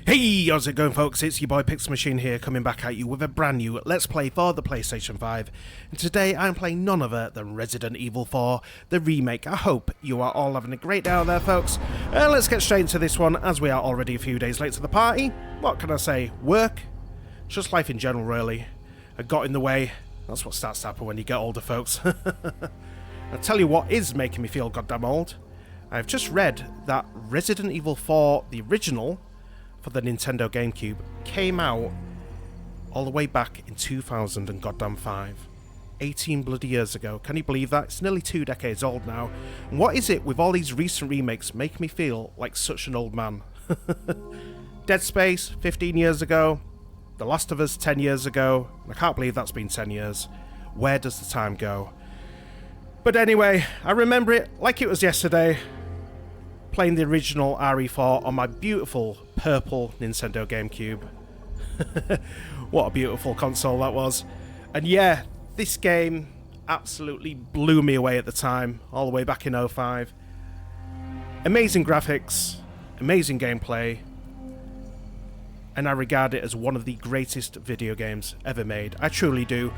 Hey, how's it going, folks? It's your boy Pixel Machine here, coming back at you with a brand new Let's Play for the PlayStation 5. And today I'm playing none other than Resident Evil 4, the remake. I hope you are all having a great day out there, folks. Let's get straight into this one, as we are already a few days late to the party. What can I say? Work? Just life in general, really. I got in the way. That's what starts to happen when you get older, folks. I'll tell you what is making me feel goddamn old. I've just read that Resident Evil 4, the original, for the Nintendo GameCube, came out all the way back in 2005. 18 bloody years ago. Can you believe that? It's nearly 2 decades old now. And what is it with all these recent remakes making me feel like such an old man? Dead Space, 15 years ago. The Last of Us, 10 years ago. I can't believe that's been 10 years. Where does the time go? But anyway, I remember it like it was yesterday, playing the original RE4 on my beautiful purple Nintendo GameCube. What a beautiful console that was. And yeah, this game absolutely blew me away at the time, all the way back in 05. Amazing graphics, amazing gameplay, and I regard it as one of the greatest video games ever made. I truly do.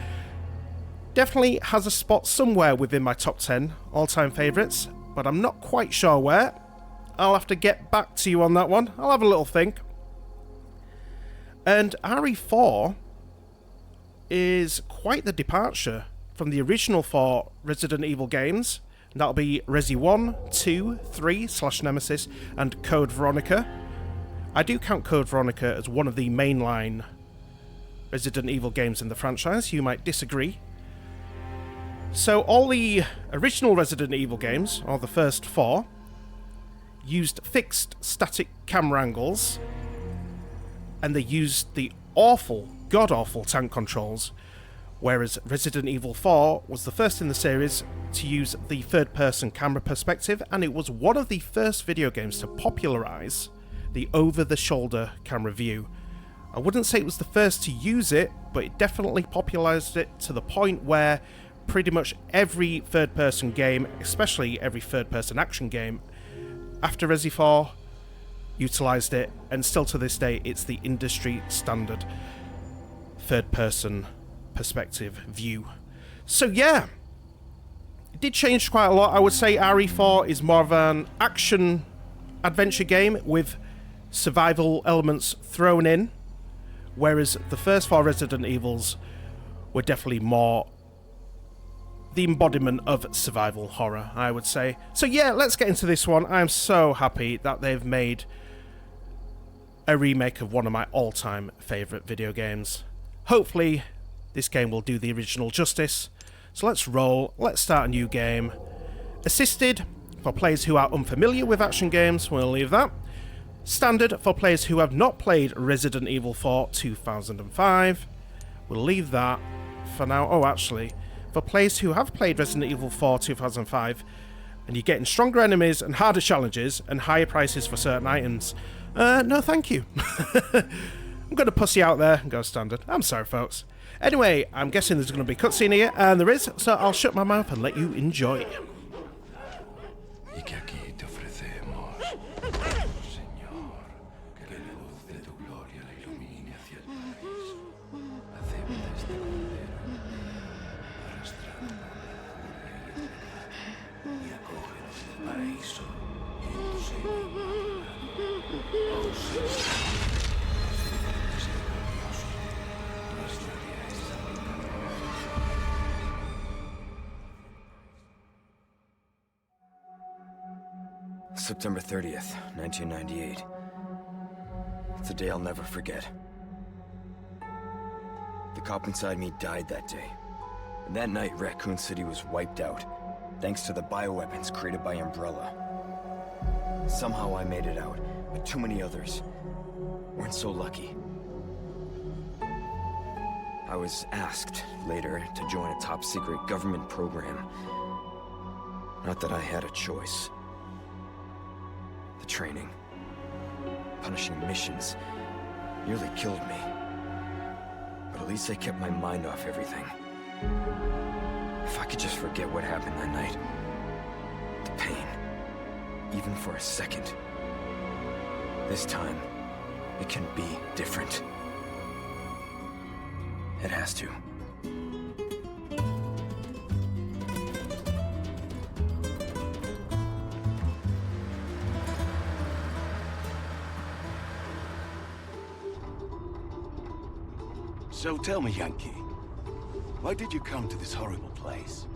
Definitely has a spot somewhere within my top 10 all-time favourites, but I'm not quite sure where. I'll have to get back to you on that one. I'll have a little think. And RE4 is quite the departure from the original 4 Resident Evil games. That'll be Resi 1, 2, 3 / Nemesis, and Code Veronica. I do count Code Veronica as one of the mainline Resident Evil games in the franchise. You might disagree. So all the original Resident Evil games, or the first 4, used fixed static camera angles, and they used the awful, god-awful tank controls, whereas Resident Evil 4 was the first in the series to use the third-person camera perspective, and it was one of the first video games to popularise the over-the-shoulder camera view. I wouldn't say it was the first to use it, but it definitely popularised it to the point where pretty much every third-person game, especially every third-person action game, after Resi 4 utilised it, and still to this day it's the industry standard third-person perspective view. So yeah, it did change quite a lot. I would say RE4 is more of an action-adventure game with survival elements thrown in, whereas the first 4 Resident Evils were definitely more the embodiment of survival horror, I would say. So yeah, let's get into this one. I'm so happy that they've made a remake of one of my all-time favourite video games. Hopefully, this game will do the original justice. So let's roll, let's start a new game. Assisted, for players who are unfamiliar with action games, we'll leave that. Standard, for players who have not played Resident Evil 4 2005. We'll leave that for now. Oh, actually, for players who have played Resident Evil 4 2005, and you're getting stronger enemies and harder challenges and higher prices for certain items, no thank you. I'm going to pussy out there and go standard. I'm sorry, folks. Anyway, I'm guessing there's going to be a cutscene here, and there is, so I'll shut my mouth and let you enjoy. September 30th, 1998. It's a day I'll never forget. The cop inside me died that day. And that night, Raccoon City was wiped out, thanks to the bioweapons created by Umbrella. Somehow I made it out, but too many others weren't so lucky. I was asked later to join a top-secret government program. Not that I had a choice. The training, punishing missions, nearly killed me. But at least I kept my mind off everything. If I could just forget what happened that night. The pain, even for a second. This time, It can be different. It has to. So tell me, Yankee, why did you come to this horrible place?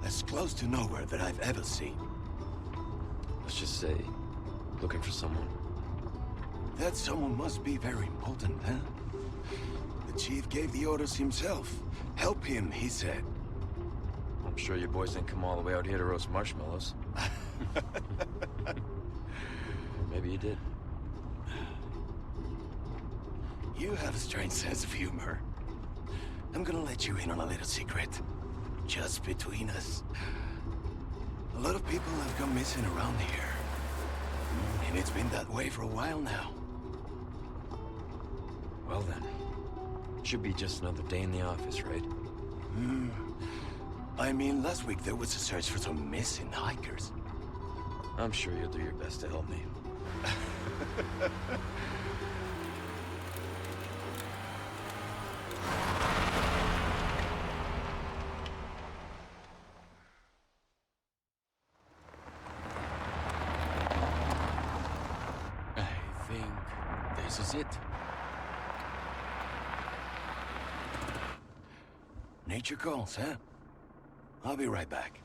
As close to nowhere that I've ever seen. Let's just say, looking for someone. That someone must be very important, huh? The chief gave the orders himself. Help him, he said. I'm sure your boys didn't come all the way out here to roast marshmallows. Maybe you did. You have a strange sense of humor. I'm gonna let you in on a little secret. Just between us. A lot of people have gone missing around here. And it's been that way for a while now. Well then, should be just another day in the office, right? I mean, last week there was a search for some missing hikers. I'm sure you'll do your best to help me. I think this is it. Nature calls, huh? I'll be right back.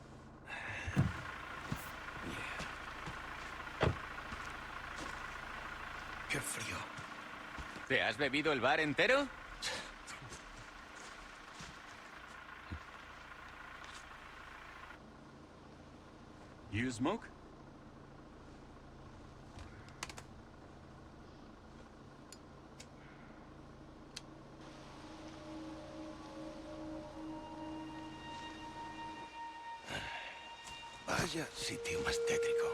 Qué frío. ¿Te has bebido el bar entero? You smoke? Vaya sitio más tétrico.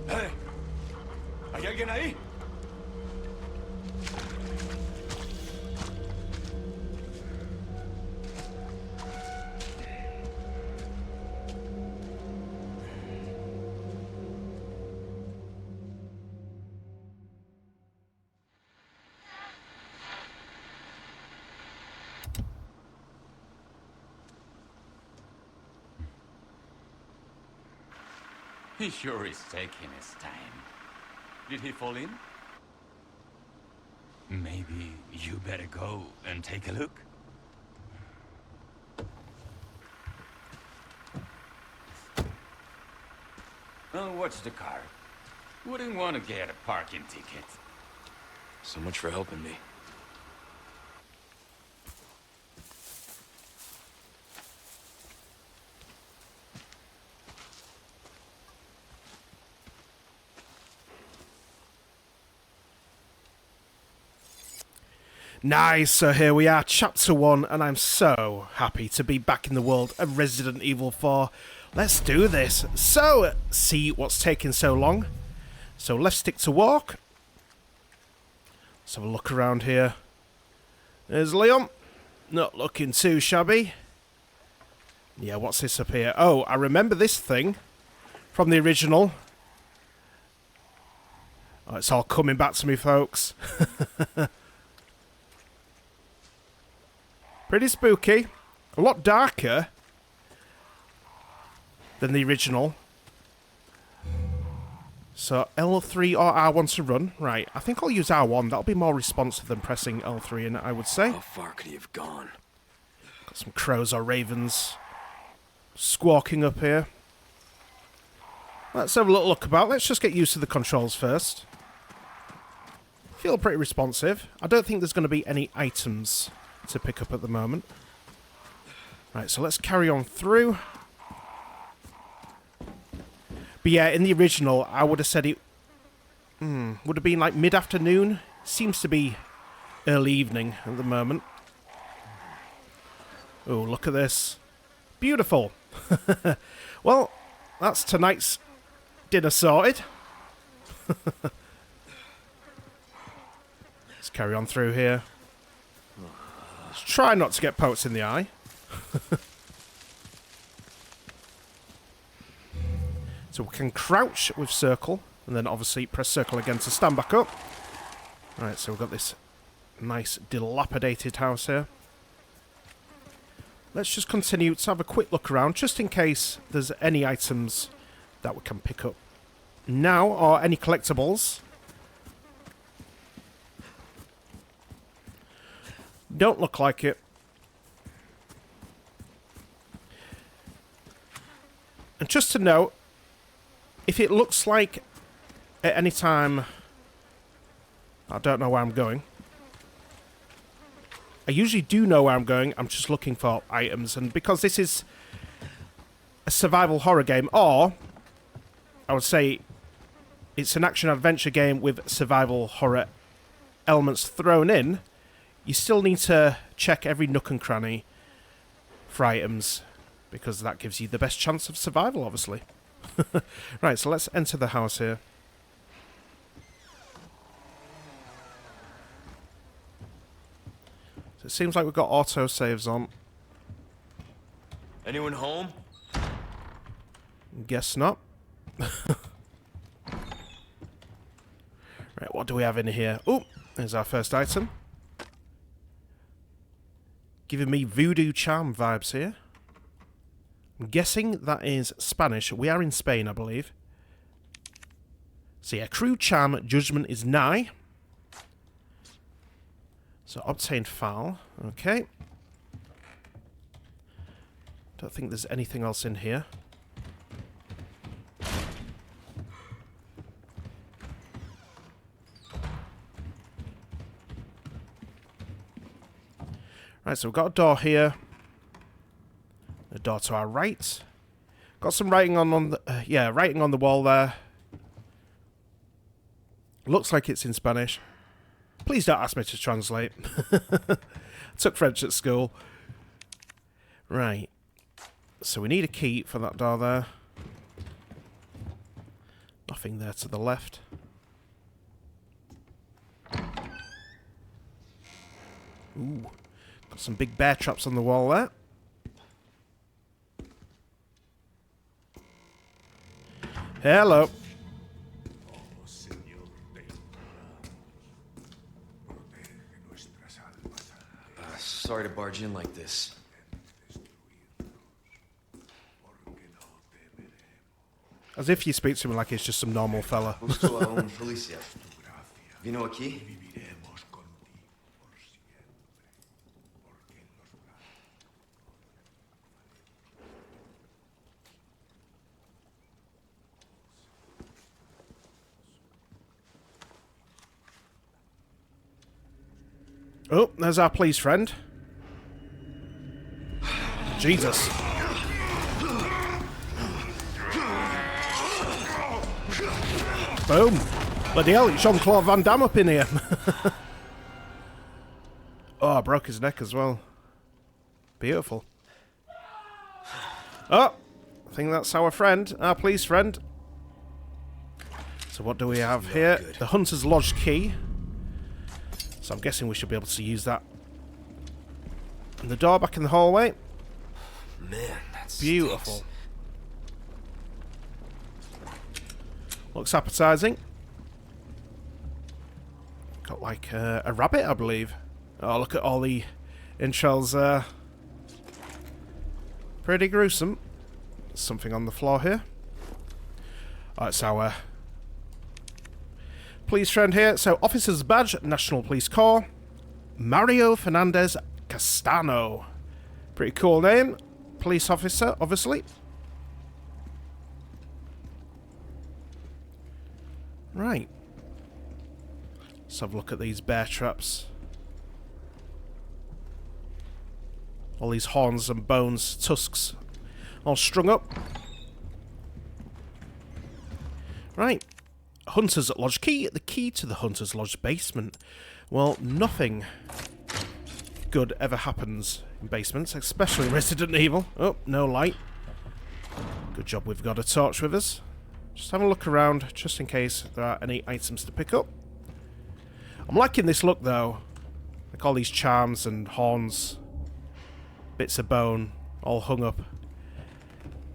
¡Hey! ¿Hay alguien ahí? He sure is taking his time. Did he fall in? Maybe you better go and take a look. Oh, what's the car? Wouldn't want to get a parking ticket. So much for helping me. Nice, so here we are, Chapter 1, and I'm so happy to be back in the world of Resident Evil 4. Let's do this. So, see what's taking so long. So left stick to walk. Let's have a look around here. There's Leon. Not looking too shabby. Yeah, what's this up here? Oh, I remember this thing from the original. Oh, it's all coming back to me, folks. Pretty spooky. A lot darker than the original. So L3 or R1 to run. Right, I think I'll use R1. That'll be more responsive than pressing L3 in, I would say. How far could he have gone? Got some crows or ravens squawking up here. Let's have a little look about. Let's just get used to the controls first. Feel pretty responsive. I don't think there's going to be any items to pick up at the moment. Right, so let's carry on through. But yeah, in the original, I would have said it would have been like mid-afternoon. Seems to be early evening at the moment. Oh, look at this. Beautiful. Well, that's tonight's dinner sorted. Let's carry on through here. Let's try not to get poked in the eye. So we can crouch with circle, and then obviously press circle again to stand back up. Right, so we've got this nice dilapidated house here. Let's just continue to have a quick look around, just in case there's any items that we can pick up now, or any collectibles. Don't look like it. And just to note, if it looks like at any time I don't know where I'm going, I usually do know where I'm going. I'm just looking for items. And because this is a survival horror game, or I would say it's an action-adventure game with survival horror elements thrown in, you still need to check every nook and cranny for items, because that gives you the best chance of survival, obviously. Right, so let's enter the house here. So it seems like we've got auto saves on. Anyone home? Guess not. Right, what do we have in here? Oh, there's our first item. Giving me voodoo charm vibes here. I'm guessing that is Spanish. We are in Spain, I believe. So yeah, crude charm, judgment is nigh. So obtain file. Okay. Don't think there's anything else in here. Right, so we've got a door here. A door to our right. Got some writing on the writing on the wall there. Looks like it's in Spanish. Please don't ask me to translate. I took French at school. Right. So we need a key for that door there. Nothing there to the left. Ooh. Got some big bear traps on the wall there. Hello. Sorry to barge in like this. As if you speak to him like it's just some normal fella. Busco a un policía. Vino aquí? Oh, there's our police friend. Jesus. Boom. Bloody hell, it's Jean-Claude Van Damme up in here. Oh, I broke his neck as well. Beautiful. Oh, I think that's our friend, our police friend. So what do we have here? The Hunter's Lodge key. So I'm guessing we should be able to use that. And the door back in the hallway. Man, that's beautiful. Looks appetizing. Got like a rabbit, I believe. Oh, look at all the entrails there. Pretty gruesome. Something on the floor here. Oh, it's our police friend here. So, officer's badge, National Police Corps. Mario Fernandez Castano. Pretty cool name. Police officer, obviously. Right. Let's have a look at these bear traps. All these horns and bones, tusks, all strung up. Right. Hunter's Lodge key. The key to the Hunter's Lodge basement. Well, nothing good ever happens in basements, especially Resident Evil. Oh, no light. Good job we've got a torch with us. Just have a look around, just in case there are any items to pick up. I'm liking this look, though. Like all these charms and horns, bits of bone, all hung up.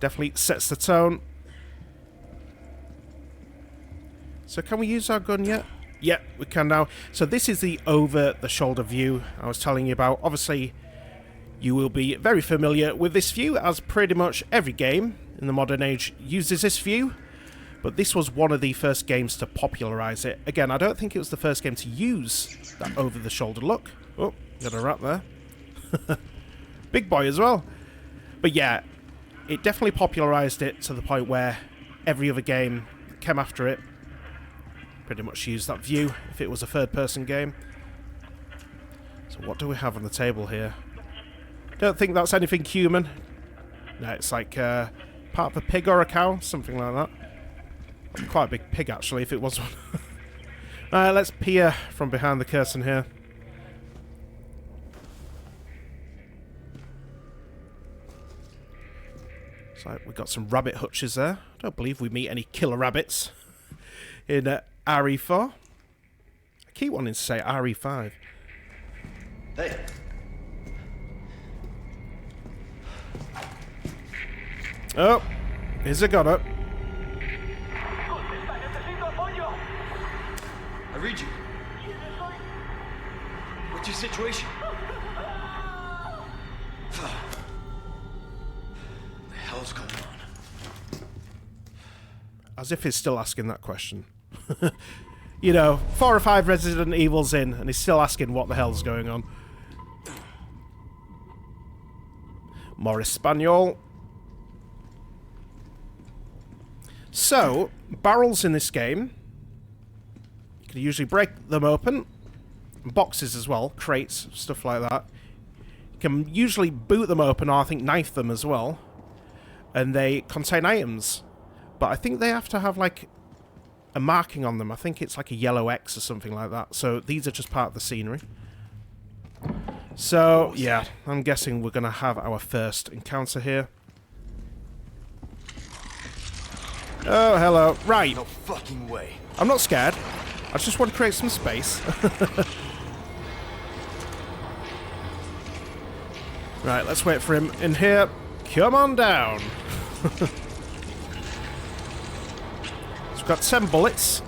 Definitely sets the tone. So can we use our gun yet? Yeah, we can now. So this is the over-the-shoulder view I was telling you about. Obviously, you will be very familiar with this view, as pretty much every game in the modern age uses this view. But this was one of the first games to popularise it. Again, I don't think it was the first game to use that over-the-shoulder look. Oh, got a rat there. Big boy as well. But yeah, it definitely popularised it to the point where every other game that came after it pretty much used that view if it was a third-person game. So what do we have on the table here? Don't think that's anything human. No, it's like part of a pig or a cow, something like that. Quite a big pig, actually, if it was one. Let's peer from behind the curtain here. So we've got some rabbit hutches there. I don't believe we meet any killer rabbits in RE4. I keep wanting to say RE5. Hey. Oh, here's a gunner. I read you. What's your situation? What the hell's going on? As if he's still asking that question. You know, 4 or 5 Resident Evils in, and he's still asking what the hell's going on. More Espanol. So, barrels in this game, you can usually break them open. Boxes as well, crates, stuff like that. You can usually boot them open, or I think knife them as well. And they contain items. But I think they have to have, like, a marking on them. I think it's like a yellow X or something like that. So these are just part of the scenery. So, yeah, I'm guessing we're going to have our first encounter here. Oh, hello. Right. No fucking way. I'm not scared. I just want to create some space. Right, let's wait for him in here. Come on down. So we've got 7 bullets.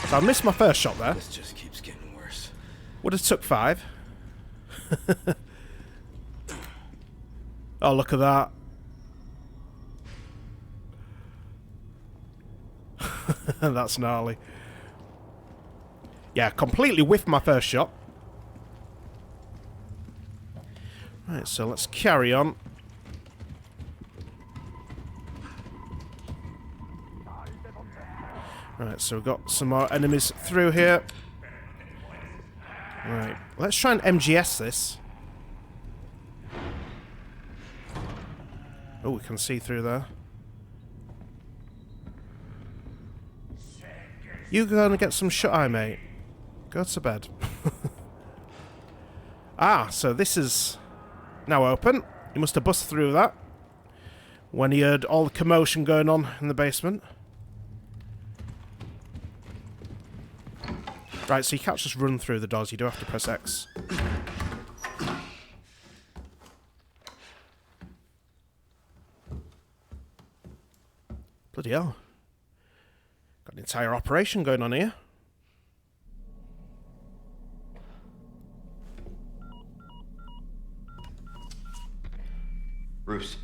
So I missed my first shot there. This just keeps getting worse. Would have took 5. Oh, look at that. That's gnarly. Yeah, completely whiffed my first shot. Right, so let's carry on. Right, so we've got some more enemies through here. Right, let's try and MGS this. Oh, we can see through there. You gonna get some shut-eye, mate. Go to bed. Ah, so this is now open. He must have busted through that when he heard all the commotion going on in the basement. Right, so you can't just run through the doors. You do have to press X. Bloody hell. Got an entire operation going on here. Bruce,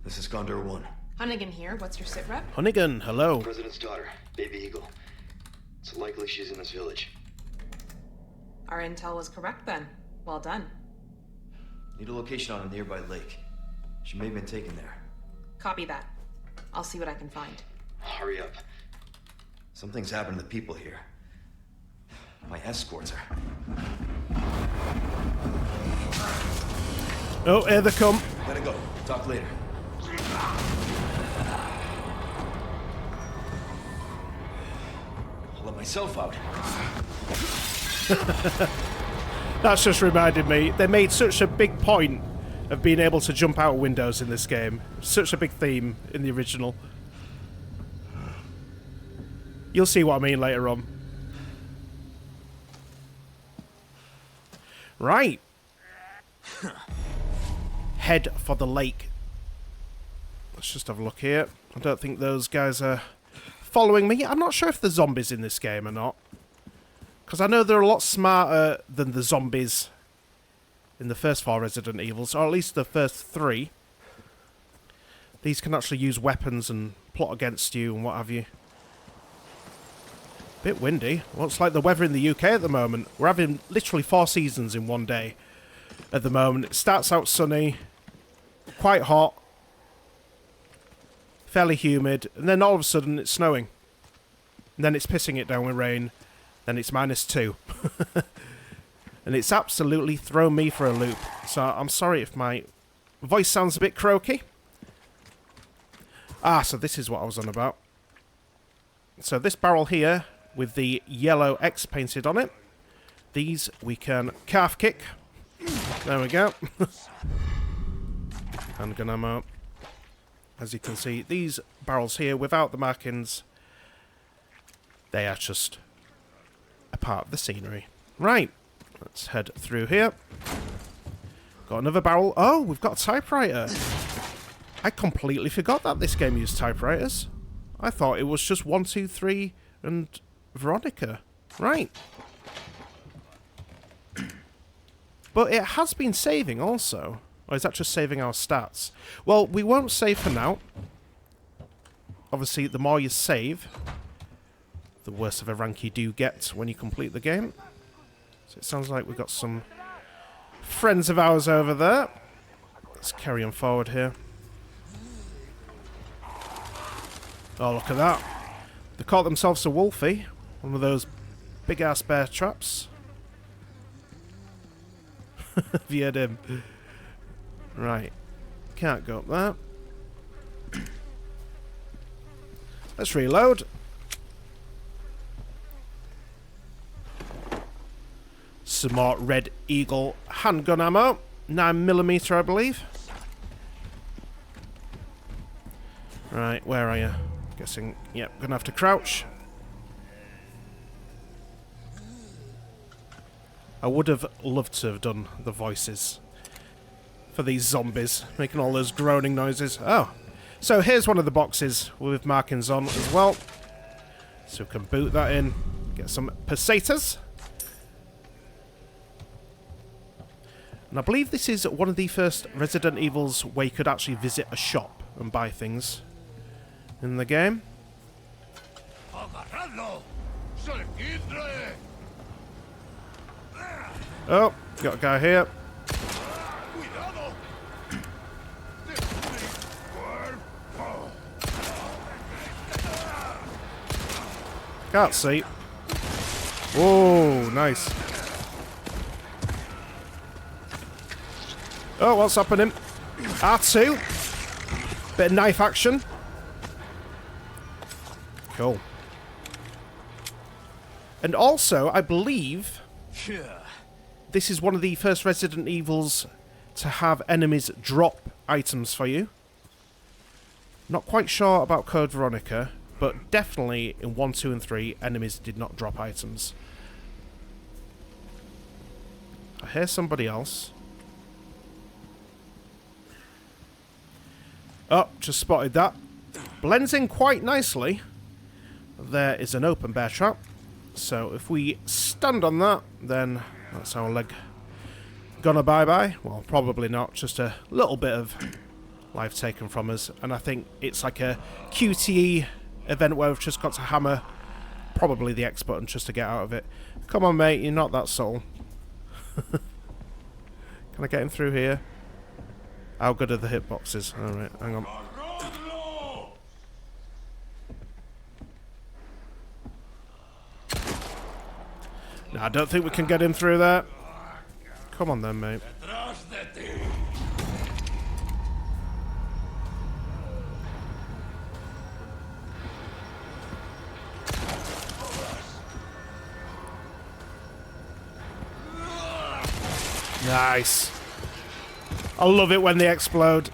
this is Condor 1. Hunnigan here. What's your sit rep? Hunnigan, hello. President's daughter, Baby Eagle. It's likely she's in this village. Our intel was correct then. Well done. Need a location on a nearby lake. She may have been taken there. Copy that. I'll see what I can find. Hurry up. Something's happened to the people here. My escorts are. Oh, here they come. Gotta go. Talk later. I'll let myself out. That's just reminded me. They made such a big point of being able to jump out windows in this game. Such a big theme in the original. You'll see what I mean later on. Right, head for the lake. Let's just have a look here. I don't think those guys are following me. I'm not sure if the zombies in this game or not. Because I know they're a lot smarter than the zombies in the first 4 Resident Evils, or at least the first 3. These can actually use weapons and plot against you and what have you. Bit windy. Looks like the weather in the UK at the moment. We're having literally 4 seasons in one day at the moment. It starts out sunny, quite hot, fairly humid, and then all of a sudden it's snowing. And then it's pissing it down with rain. Then it's -2. And it's absolutely thrown me for a loop. So I'm sorry if my voice sounds a bit croaky. Ah, so this is what I was on about. So this barrel here, with the yellow X painted on it, these we can calf kick. There we go. Handgun ammo. As you can see, these barrels here, without the markings, they are just a part of the scenery. Right, let's head through here. Got another barrel. Oh, we've got a typewriter. I completely forgot that this game used typewriters. I thought it was just 1, 2, 3 and Veronica. Right. But it has been saving also. Or is that just saving our stats? Well, we won't save for now. Obviously, the more you save, the worse of a rank you do get when you complete the game. So it sounds like we've got some friends of ours over there. Let's carry on forward here. Oh, look at that. They caught themselves a wolfie. One of those big-ass bear traps. Have you heard him? Right. Can't go up there. Let's reload. Some more Red Eagle handgun ammo. 9mm, I believe. Right, where are you? Guessing, yep, gonna have to crouch. I would have loved to have done the voices for these zombies, making all those groaning noises. Oh, so here's one of the boxes with markings on as well. So we can boot that in, get some pesetas. And I believe this is one of the first Resident Evils where you could actually visit a shop and buy things in the game. Oh, got a guy here. Can't see. Oh, nice. Oh, what's happening? R2. Bit of knife action. Cool. And also, I believe this is one of the first Resident Evils to have enemies drop items for you. Not quite sure about Code Veronica, but definitely in 1, 2, and 3, enemies did not drop items. I hear somebody else. Oh, just spotted that. Blends in quite nicely. There is an open bear trap. So if we stand on that, then that's our leg gonna bye-bye. Well, probably not. Just a little bit of life taken from us. And I think it's like a QTE event where we've just got to hammer probably the X button just to get out of it. Come on, mate. You're not that subtle. Can I get him through here? How good are the hitboxes? Alright, hang on. No, I don't think we can get him through that. Come on then, mate. Nice. I love it when they explode.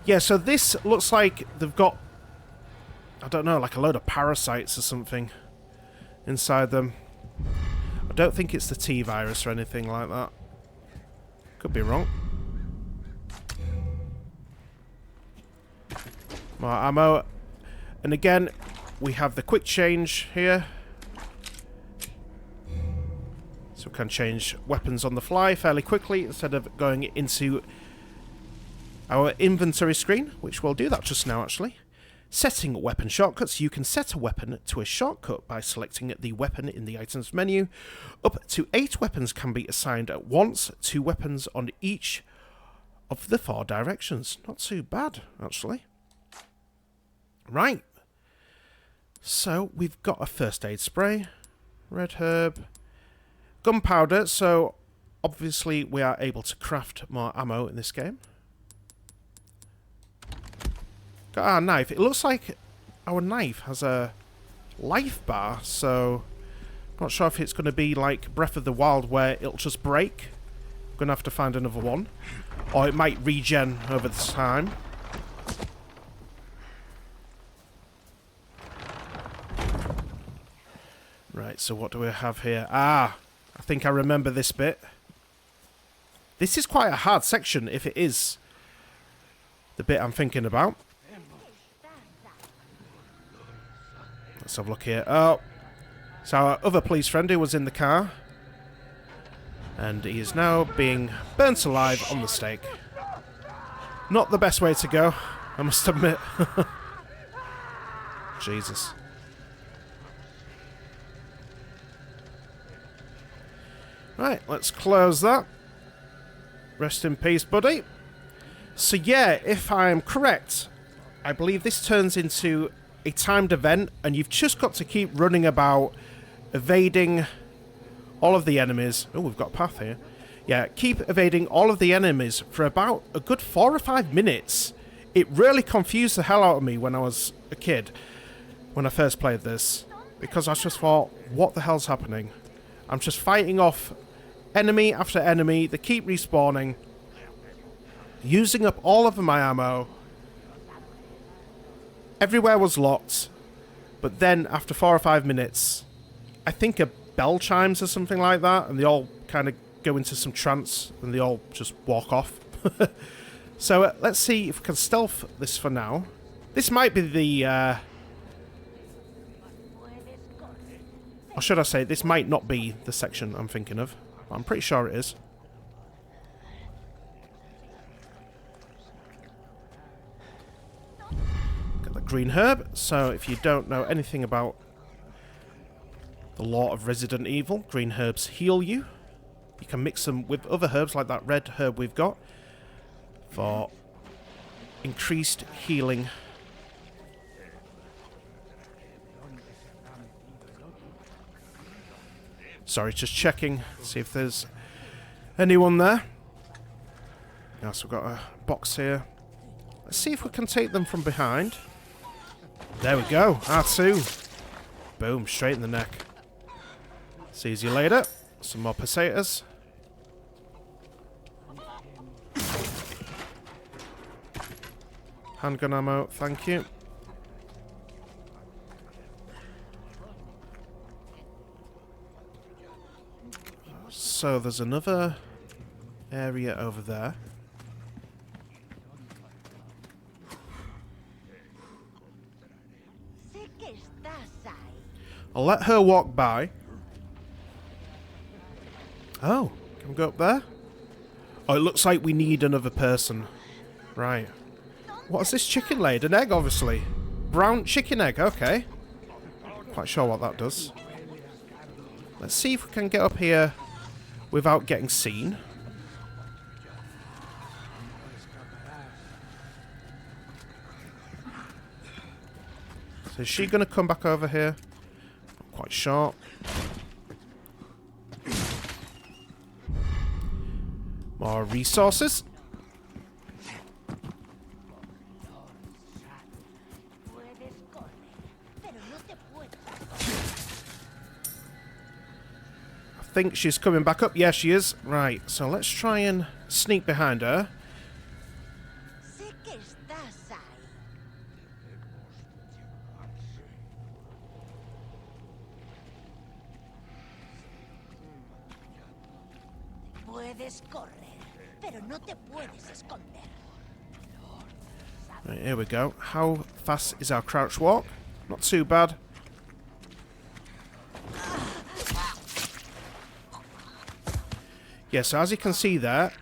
Yeah, so this looks like they've got, I don't know, like a load of parasites or something inside them. I don't think it's the T-virus or anything like that. Could be wrong. More ammo. And again, we have the quick change here. So we can change weapons on the fly fairly quickly instead of going into our inventory screen, which will do that just now actually. Setting weapon shortcuts. You can set a weapon to a shortcut by selecting the weapon in the items menu. Up to 8 weapons can be assigned at once. 2 weapons on each of the 4 directions. Not too bad, actually. Right. So, we've got a first aid spray. Red herb. Gunpowder. So, obviously, we are able to craft more ammo in this game. Got our knife. It looks like our knife has a life bar, so not sure if it's going to be like Breath of the Wild where it'll just break. Going to have to find another one. Or it might regen over the time. Right, so what do we have here? Ah, I think I remember this bit. This is quite a hard section if it is the bit I'm thinking about. Let's have a look here. Oh, so our other police friend who was in the car. And he is now being burnt alive on the stake. Not the best way to go, I must admit. Jesus. Right, let's close that. Rest in peace, buddy. So yeah, if I am correct, I believe this turns into a timed event, and you've just got to keep running about, evading all of the enemies. Oh, we've got a path here. Yeah, keep evading all of the enemies for about a good 4 or 5 minutes. It really confused the hell out of me when I was a kid, when I first played this, because I just thought, what the hell's happening? I'm just fighting off enemy after enemy. They keep respawning, using up all of my ammo. Everywhere was locked, but then after 4 or 5 minutes, I think a bell chimes or something like that, and they all kind of go into some trance, and they all just walk off. So let's see if we can stealth this for now. This might be the... or should I say, this might not be the section I'm thinking of. I'm pretty sure it is. Green herb. So if you don't know anything about the lore of Resident Evil, green herbs heal you. You can mix them with other herbs like that red herb we've got for increased healing. Sorry, just checking, see if there's anyone there. Yes, we've got a box here. Let's see if we can take them from behind. There we go, R2. Boom, straight in the neck. Sees you later. Some more pesetas. Handgun ammo, thank you. So there's another area over there. I'll let her walk by. Oh, can we go up there? Oh, it looks like we need another person. Right. What is this chicken laid? An egg, obviously. Brown chicken egg, okay. Quite sure what that does. Let's see if we can get up here without getting seen. So is she going to come back over here? Not quite sure. More resources. I think she's coming back up. Yeah, she is. Right, so let's try and sneak behind her. Pero no te puedes esconder. Right, here we go. How fast is our crouch walk? Not too bad. Yeah, so as you can see there,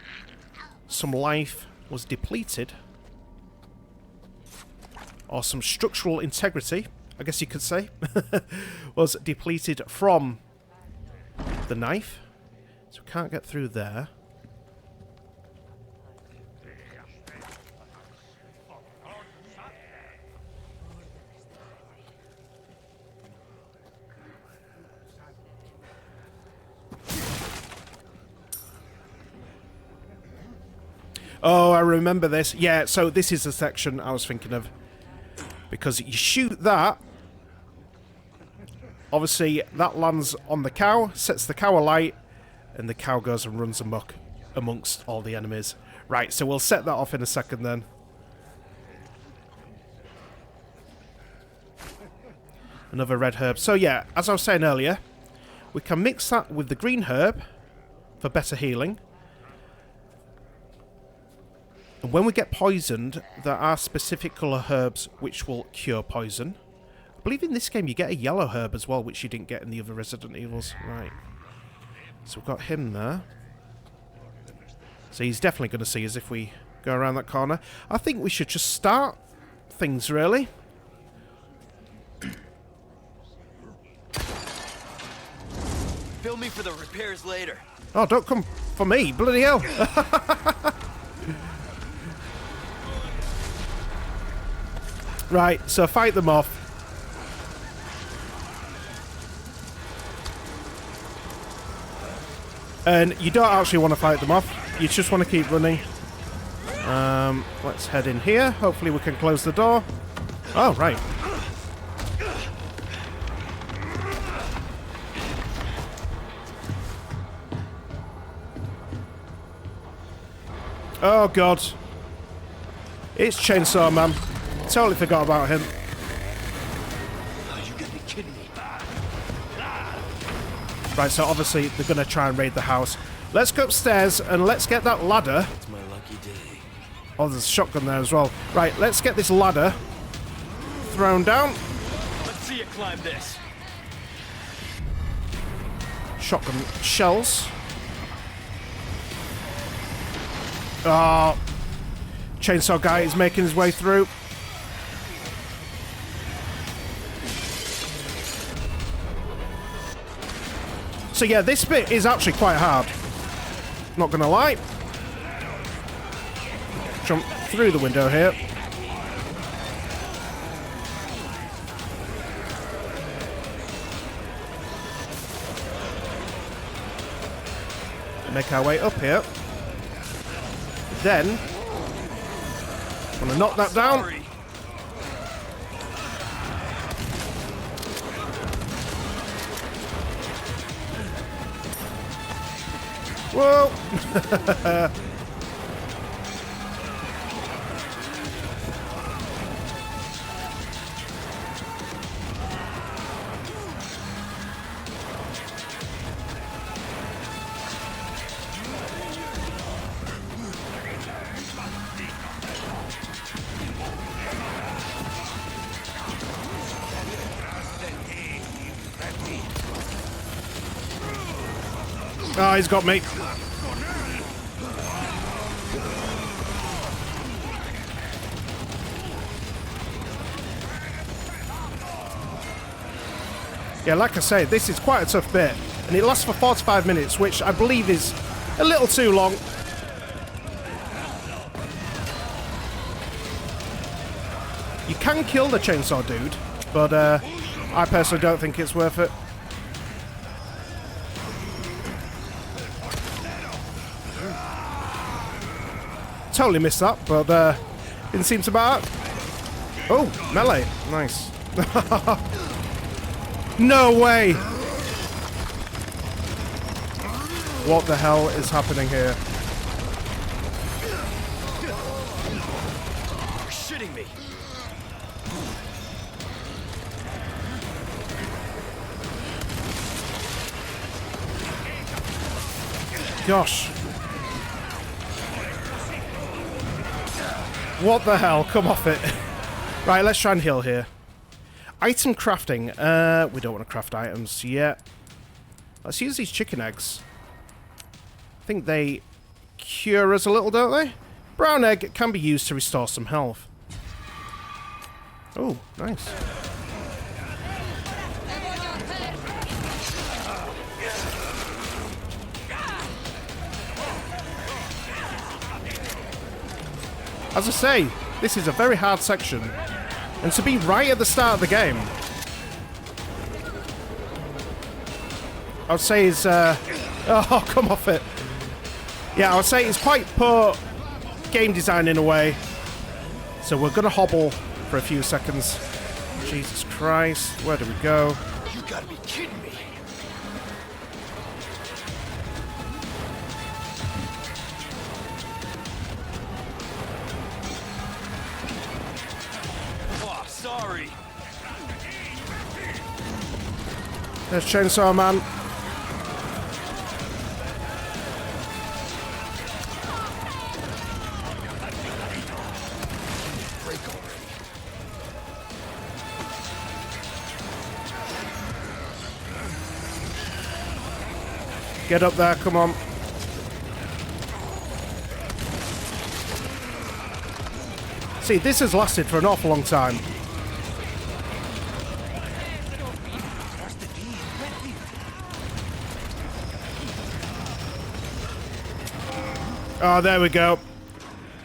some life was depleted. Or some structural integrity, I guess you could say, was depleted from the knife. So we can't get through there. Oh, I remember this. Yeah, so this is the section I was thinking of. Because you shoot that. Obviously, that lands on the cow, sets the cow alight, and the cow goes and runs amok amongst all the enemies. Right, so we'll set that off in a second then. Another red herb. So yeah, as I was saying earlier, we can mix that with the green herb for better healing. And when we get poisoned, there are specific colour herbs which will cure poison. I believe in this game you get a yellow herb as well, which you didn't get in the other Resident Evils. Right. So we've got him there. So he's definitely going to see us if we go around that corner. I think we should just start things, really. Bill me for the repairs later. Oh, don't come for me. Bloody hell. Right, so fight them off. And you don't actually want to fight them off. You just want to keep running. Let's head in here. Hopefully we can close the door. Oh, right. Oh, God. It's Chainsaw Man. Totally forgot about him. Oh, you gotta be kidding me. Right, so obviously they're going to try and raid the house. Let's go upstairs and let's get that ladder. It's my lucky day. Oh, there's a shotgun there as well. Right, let's get this ladder thrown down. Let's see you climb this. Shotgun shells. Oh, chainsaw guy is making his way through. So yeah, this bit is actually quite hard. Not gonna lie. Jump through the window here. Make our way up here. Then, want to knock that down. Whoa! Oh, he's got me. Yeah, like I say, this is quite a tough bit. And it lasts for 45 minutes, which I believe is a little too long. You can kill the chainsaw dude, but I personally don't think it's worth it. Totally missed that, but didn't seem to matter. Oh, melee. Nice. No way! What the hell is happening here? You're shitting me. Gosh. What the hell? Come off it. Right, let's try and heal here. Item crafting. We don't want to craft items yet. Let's use these chicken eggs. I think they cure us a little, don't they? Brown egg can be used to restore some health. Oh, nice. As I say, this is a very hard section. And to be right at the start of the game, I would say is... oh, come off it. Yeah, I would say it's quite poor game design in a way. So we're going to hobble for a few seconds. Jesus Christ, where do we go? You gotta be kidding me. Oh, sorry. There's Chainsaw Man. Get up there, come on. See, this has lasted for an awful long time. Oh, there we go.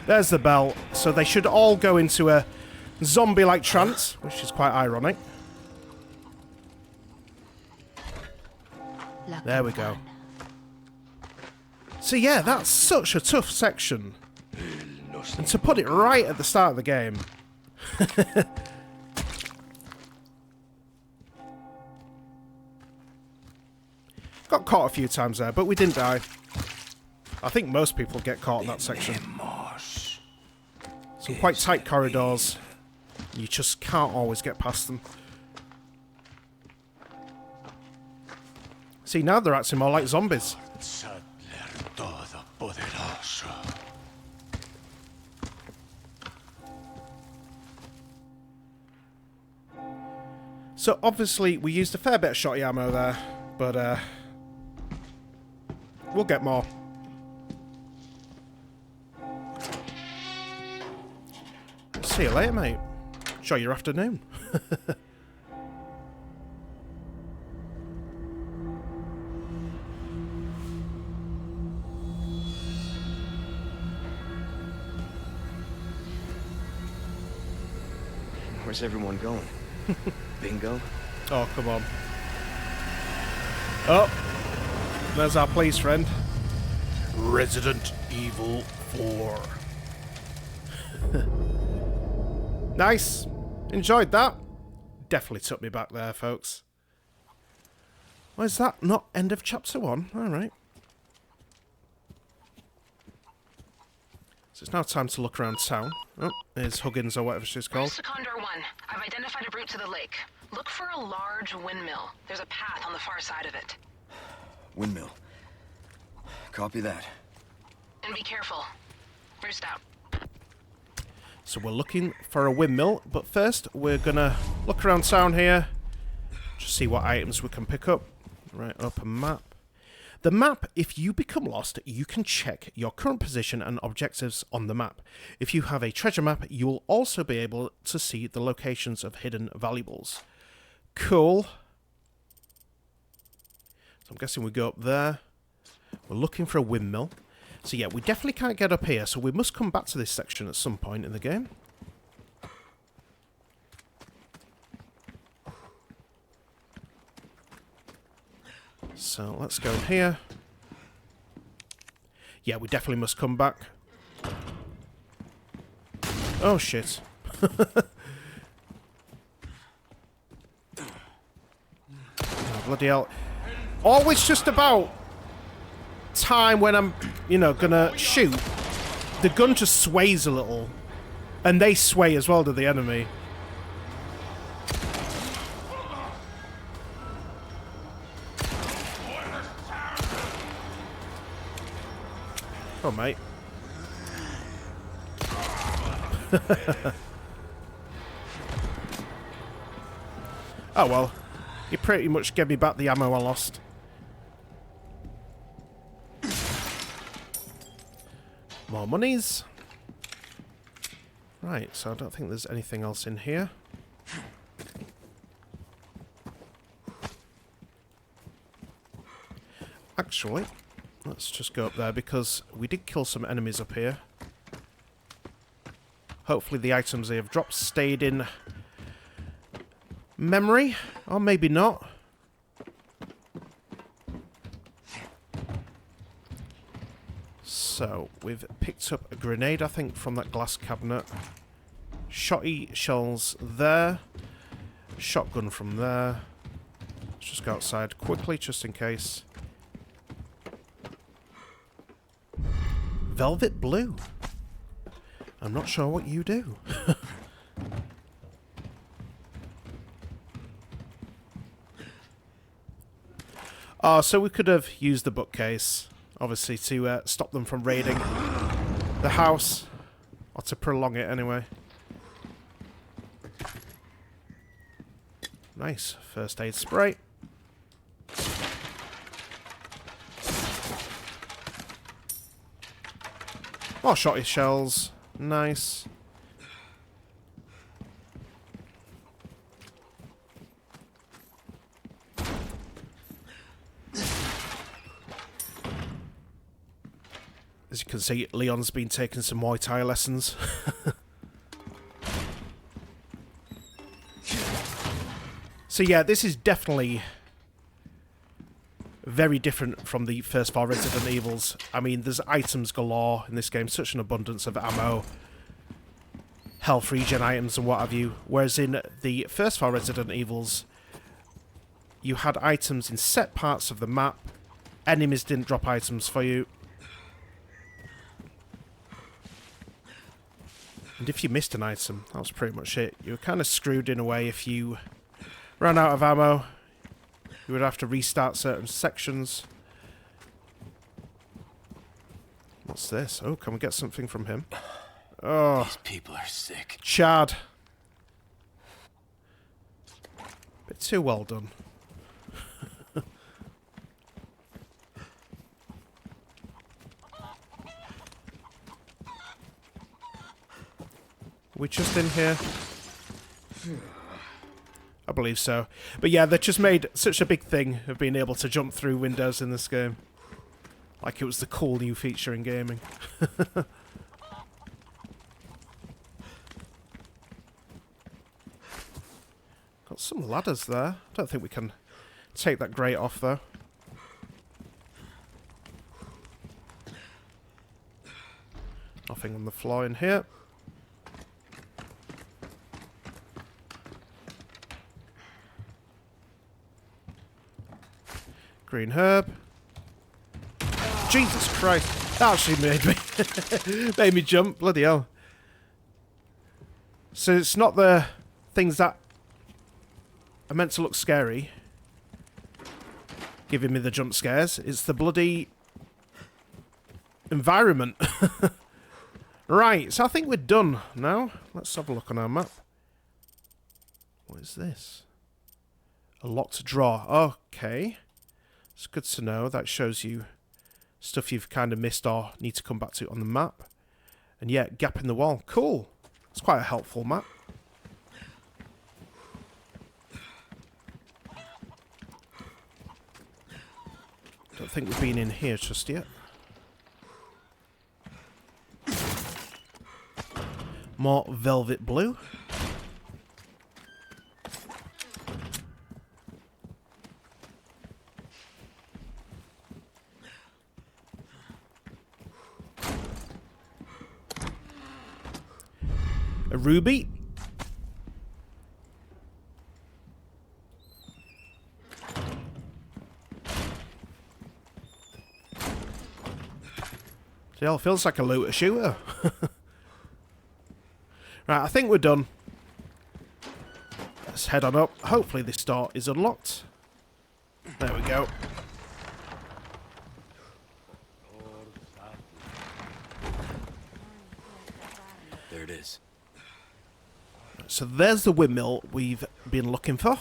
There's the bell. So they should all go into a zombie-like trance, which is quite ironic. There we go. So yeah, that's such a tough section. And to put it right at the start of the game. Got caught a few times there, but we didn't die. I think most people get caught in that section. Some quite tight corridors. You just can't always get past them. See, now they're acting more like zombies. So obviously we used a fair bit of shotty ammo there, but we'll get more. See you later, mate. Enjoy your afternoon. Where's everyone going? Bingo? Oh, come on. Oh, there's our police friend. Resident Evil 4. Nice. Enjoyed that. Definitely took me back there, folks. Well, is that not end of chapter 1? Alright. So it's now time to look around town. Oh, here's Huggins or whatever she's called. Condor 1. I've identified a route to the lake. Look for a large windmill. There's a path on the far side of it. Windmill. Copy that. And be careful. Roost out. So we're looking for a windmill, but first we're gonna look around town here. Just see what items we can pick up. Right, open map. The map, if you become lost, you can check your current position and objectives on the map. If you have a treasure map, you will also be able to see the locations of hidden valuables. Cool. So I'm guessing we go up there. We're looking for a windmill. So yeah, we definitely can't get up here, so we must come back to this section at some point in the game. So let's go here. Yeah, we definitely must come back. Oh shit. Oh, bloody hell. Always just about time when I'm, you know, gonna shoot. The gun just sways a little. And they sway as well to the enemy. Oh, mate. Oh well, you pretty much gave me back the ammo I lost. More monies. Right, so I don't think there's anything else in here. Actually, let's just go up there because we did kill some enemies up here. Hopefully the items they have dropped stayed in memory, or maybe not. So, we've picked up a grenade, I think, from that glass cabinet. Shotty shells there. Shotgun from there. Let's just go outside quickly, just in case. Velvet blue. I'm not sure what you do. Oh, so we could have used the bookcase, obviously, to stop them from raiding the house. Or to prolong it, anyway. Nice. First aid spray. More shotty shells. Nice. As you can see, Leon's been taking some Muay Thai lessons. So yeah, this is definitely very different from the first 4 Resident Evils. I mean, there's items galore in this game, such an abundance of ammo, health regen items and what have you. Whereas in the first 4 Resident Evils, you had items in set parts of the map. Enemies didn't drop items for you. And if you missed an item, that was pretty much it. You were kind of screwed in a way. If you ran out of ammo, you would have to restart certain sections. What's this? Oh, can we get something from him? Oh, These people are sick. Chad. Bit too well done. We just in here? I believe so. But yeah, they just made such a big thing of being able to jump through windows in this game. Like it was the cool new feature in gaming. Got some ladders there. Don't think we can take that grate off though. Nothing on the floor in here. Green herb. Jesus Christ. That actually made me jump. Bloody hell. So it's not the things that are meant to look scary giving me the jump scares. It's the bloody environment. Right, so I think we're done now. Let's have a look on our map. What is this? A locked drawer. Okay. It's good to know. That shows you stuff you've kind of missed or need to come back to on the map. And yeah, gap in the wall. Cool. It's quite a helpful map. Don't think we've been in here just yet. More velvet blue. A ruby. Still feels like a looter shooter. Right, I think we're done. Let's head on up. Hopefully this door is unlocked. There we go. There it is. So there's the windmill we've been looking for.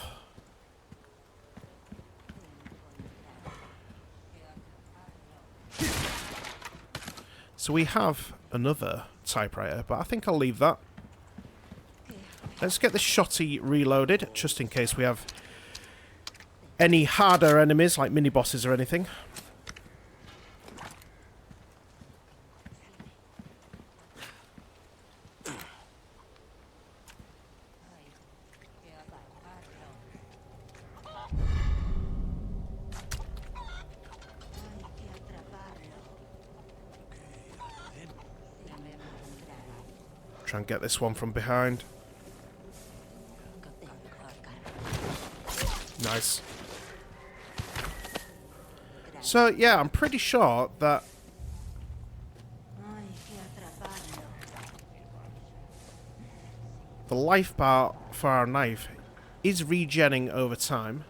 So we have another typewriter, but I think I'll leave that. Let's get the shotty reloaded, just in case we have any harder enemies, like mini-bosses or anything. Try and get this one from behind. Nice. So, yeah, I'm pretty sure that the life bar for our knife is regenning over time.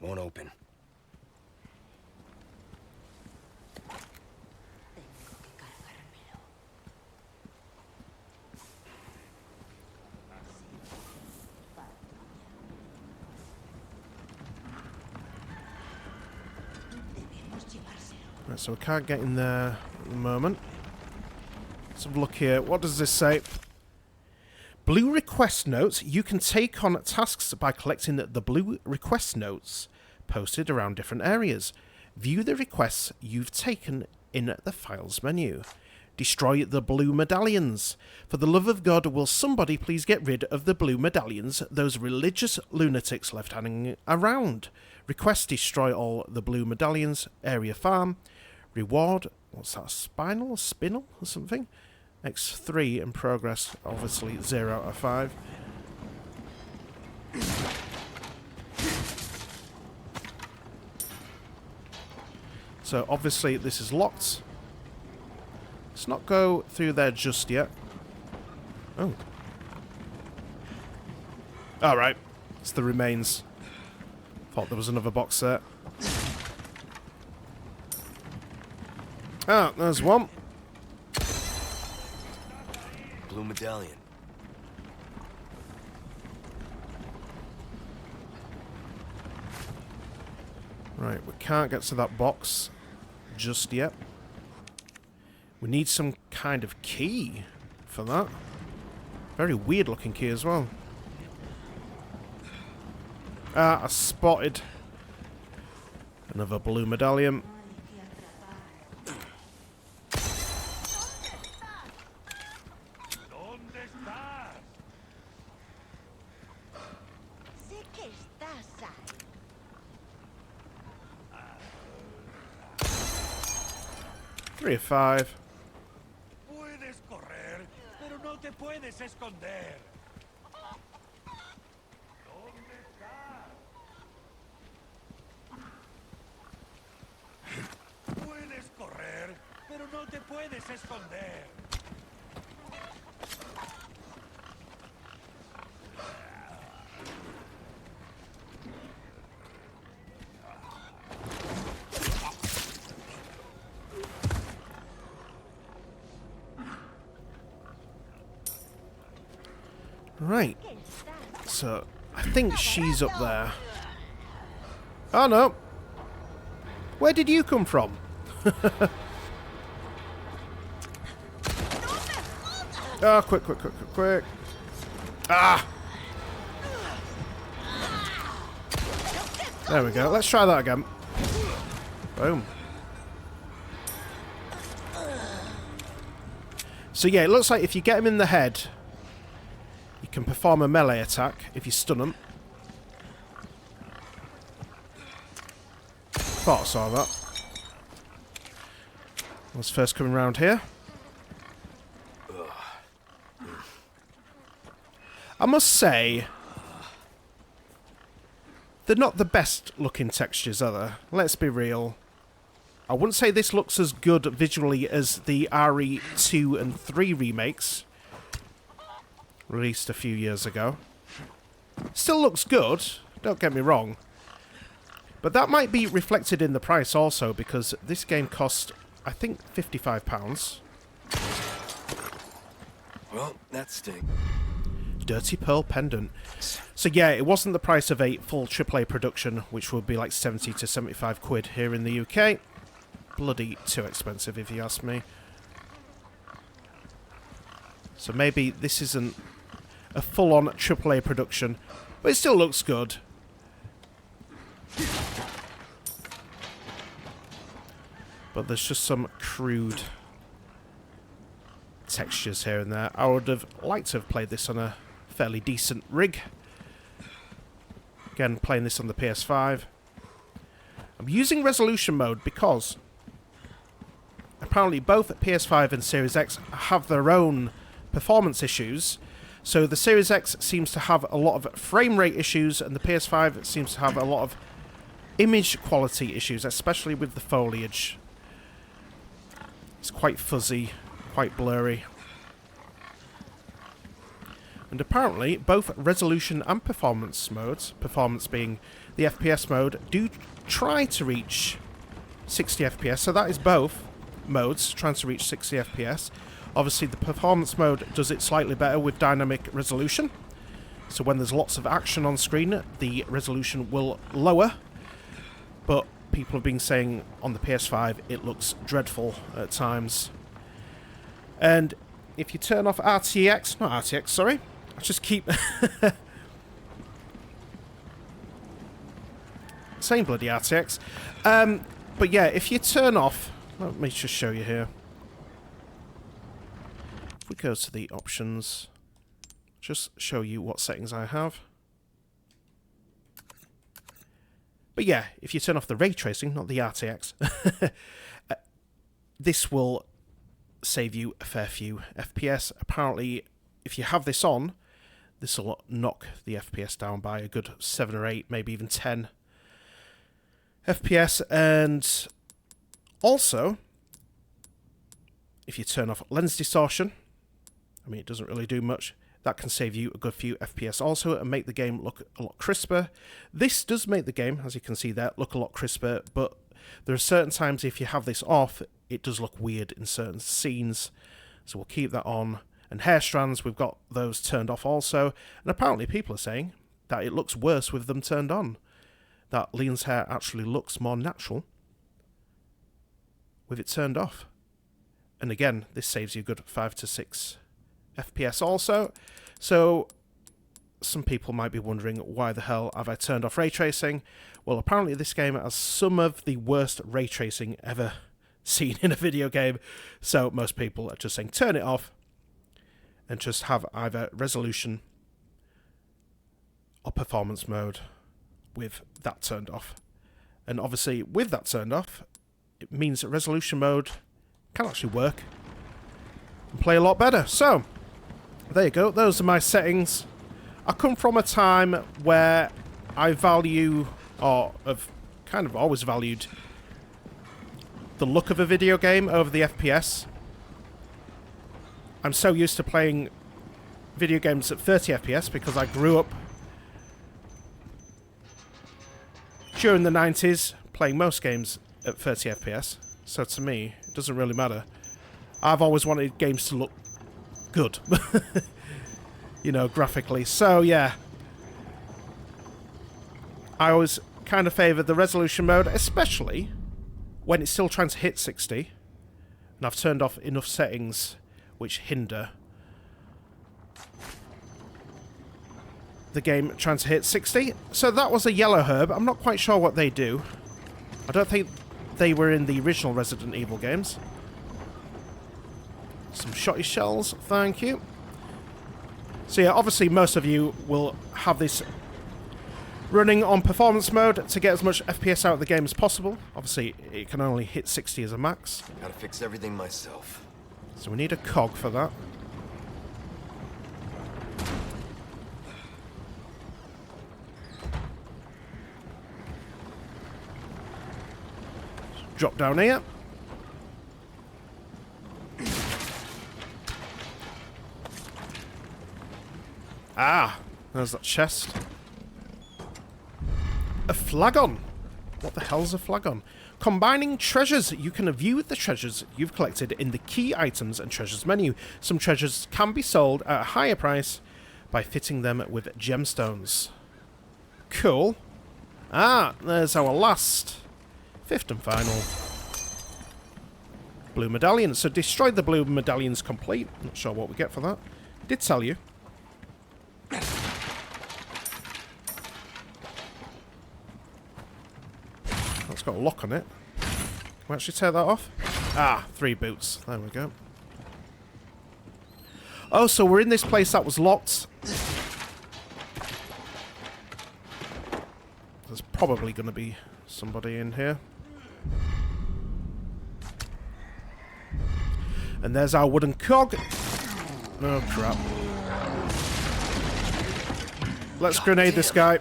Won't open. Right, so we can't get in there at the moment. Let's have a look here. What does this say? Blue request notes. You can take on tasks by collecting the blue request notes posted around different areas. View the requests you've taken in the files menu. Destroy the blue medallions. For the love of God, will somebody please get rid of the blue medallions those religious lunatics left hanging around? Request destroy all the blue medallions. Area farm. Reward. What's that? Spinal? Spinal? Or something? X3 in progress. Obviously 0 out of 5. So obviously this is locked. Let's not go through there just yet. Oh. Alright. It's the remains. Thought there was another box there. Ah, there's one. Blue medallion. Right, we can't get to that box just yet. We need some kind of key for that. Very weird looking key as well. Ah, I spotted another blue medallion. Sé que estás ahí. 3 of 5. Puedes correr, pero no te puedes esconder. ¿Dónde estás? Puedes correr, pero no te puedes esconder. Right. So, I think she's up there. Oh no! Where did you come from? Oh, quick, quick, quick, quick, quick. Ah! There we go. Let's try that again. Boom. So yeah, it looks like if you get him in the head, you can perform a melee attack if you stun him. Thought I saw that. Let's first come around here. I must say, they're not the best looking textures, are they? Let's be real. I wouldn't say this looks as good visually as the RE2 and 3 remakes, released a few years ago. Still looks good, don't get me wrong. But that might be reflected in the price also, because this game cost I think, £55. Well, that stinks. Dirty Pearl Pendant. So yeah, it wasn't the price of a full AAA production, which would be like 70 to 75 quid here in the UK. Bloody too expensive, if you ask me. So maybe this isn't a full-on AAA production, but it still looks good. But there's just some crude textures here and there. I would have liked to have played this on a fairly decent rig. Again, playing this on the PS5. I'm using resolution mode because apparently both PS5 and Series X have their own performance issues. So the Series X seems to have a lot of frame rate issues, and the PS5 seems to have a lot of image quality issues, especially with the foliage. It's quite fuzzy, quite blurry. And apparently, both resolution and performance modes, performance being the FPS mode, do try to reach 60 FPS. So that is both modes trying to reach 60 FPS. Obviously, the performance mode does it slightly better with dynamic resolution. So when there's lots of action on screen, the resolution will lower. But people have been saying on the PS5 it looks dreadful at times. And if you turn off RTX, not RTX, sorry, I just keep saying bloody RTX. But yeah, if you turn off, let me just show you here. If we go to the options, just show you what settings I have. But yeah, if you turn off the ray tracing, not the RTX, this will save you a fair few FPS. Apparently, if you have this on, this will knock the FPS down by a good 7 or 8, maybe even 10 FPS. And also, if you turn off lens distortion, I mean, it doesn't really do much. That can save you a good few FPS also and make the game look a lot crisper. This does make the game, as you can see there, look a lot crisper, but there are certain times if you have this off, it does look weird in certain scenes. So we'll keep that on. And hair strands, we've got those turned off also. And apparently people are saying that it looks worse with them turned on. That Leon's hair actually looks more natural with it turned off. And again, this saves you a good 5 to 6 FPS also. So some people might be wondering, why the hell have I turned off ray tracing? Well, apparently this game has some of the worst ray tracing ever seen in a video game. So most people are just saying turn it off and just have either resolution or performance mode with that turned off. And obviously with that turned off, it means that resolution mode can actually work and play a lot better. So there you go, those are my settings. I come from a time where I value, or have kind of always valued, the look of a video game over the FPS. I'm so used to playing video games at 30 FPS because I grew up during the 90s playing most games at 30 FPS. So to me, it doesn't really matter. I've always wanted games to look good, you know, graphically. So yeah, I always kind of favour the resolution mode, especially when it's still trying to hit 60, and I've turned off enough settings which hinder the game trying to hit 60. So that was a yellow herb. I'm not quite sure what they do. I don't think they were in the original Resident Evil games. Some shotty shells, thank you. So yeah, obviously most of you will have this running on performance mode to get as much FPS out of the game as possible. Obviously, it can only hit 60 as a max. Gotta fix everything myself. So we need a cog for that. Drop down here. Ah, there's that chest. A flagon. What the hell's a flagon? Combining treasures. You can view the treasures you've collected in the key items and treasures menu. Some treasures can be sold at a higher price by fitting them with gemstones. Cool. Ah, there's our last, fifth and final blue medallion. So destroy the blue medallions complete. Not sure what we get for that. Did tell you. That's got a lock on it. Can we actually tear that off? Ah, 3 boots. There we go. Oh, so we're in this place that was locked. There's probably going to be somebody in here. And there's our wooden cog. Oh, crap. Let's grenade this guy.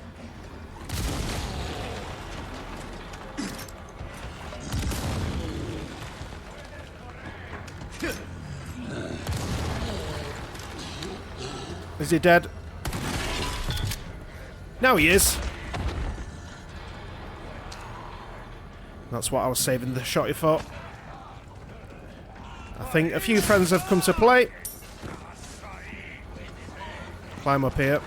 Is he dead? Now he is. That's what I was saving the shotty for. I think a few friends have come to play. Climb up here.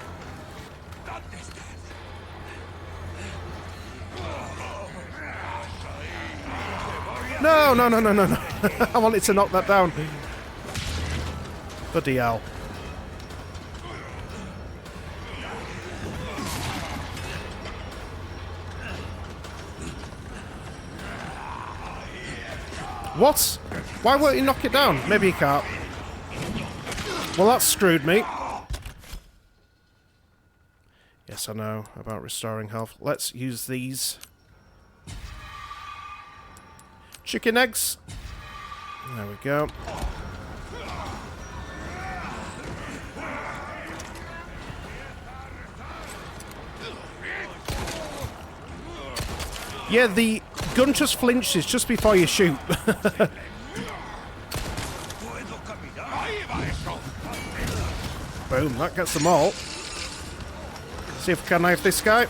No, no, no, no, no, no. I wanted to knock that down. Bloody hell. What? Why won't he knock it down? Maybe he can't. Well, that screwed me. Yes, I know about restoring health. Let's use these. Chicken eggs. There we go. Yeah, the gun just flinches just before you shoot. Boom, that gets them all. See if we can knife this guy.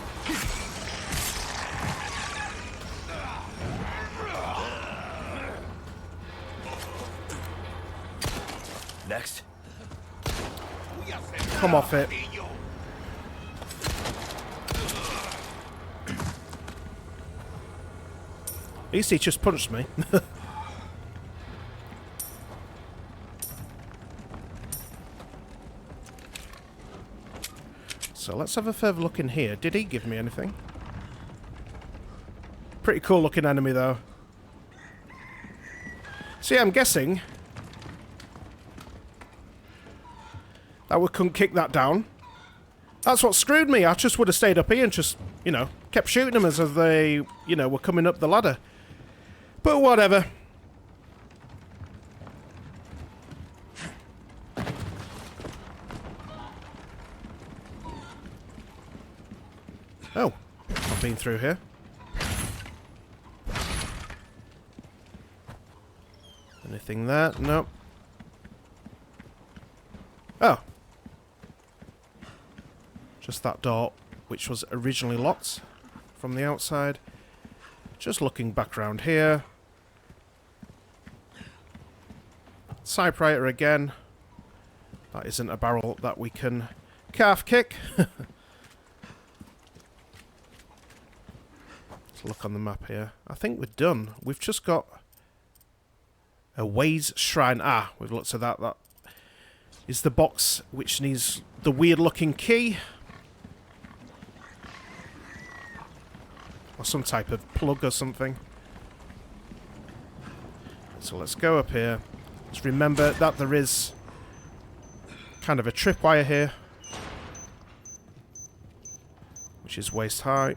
Next. Come off it. At least he just punched me. So let's have a further look in here. Did he give me anything? Pretty cool looking enemy though. See, I'm guessing that we couldn't kick that down. That's what screwed me. I just would have stayed up here and just, you know, kept shooting them as they, you know, were coming up the ladder. But whatever. Oh, I've been through here. Anything there? Nope. Oh. Just that door, which was originally locked from the outside. Just looking back around here. Typewriter again. That isn't a barrel that we can calf kick. Let's look on the map here. I think we're done. We've just got a Ways Shrine. Ah, we've looked at that. That is the box which needs the weird looking key. Or some type of plug or something. So let's go up here. Let's remember that there is kind of a tripwire here, which is waist high.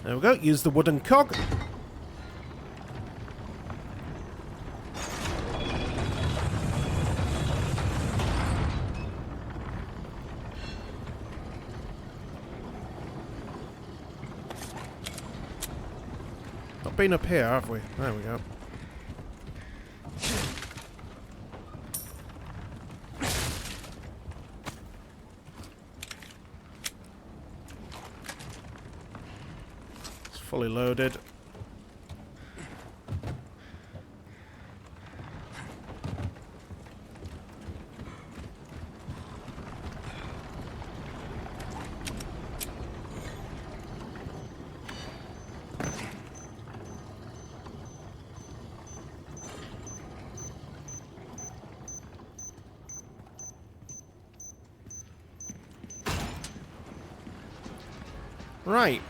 There we go. Use the wooden cog. Not been up here, have we? There we go. fully loaded. Right.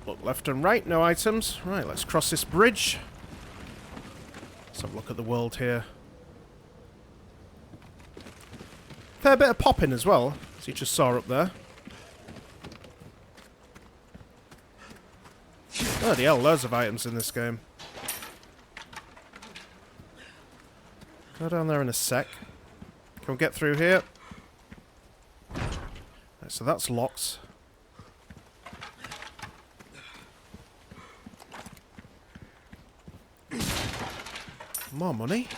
Look left and right, no items. Right, let's cross this bridge. Let's have a look at the world here. Fair bit of popping as well, as you just saw up there. Bloody hell, loads of items in this game. Go down there in a sec. Can we get through here? Right, so that's locked. More money.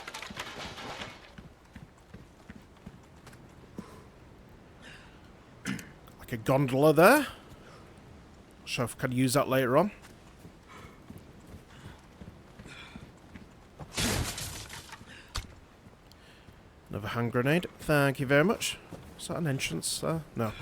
Like a gondola there. Not sure if I can use that later on. Another hand grenade. Thank you very much. Is that an entrance there? No.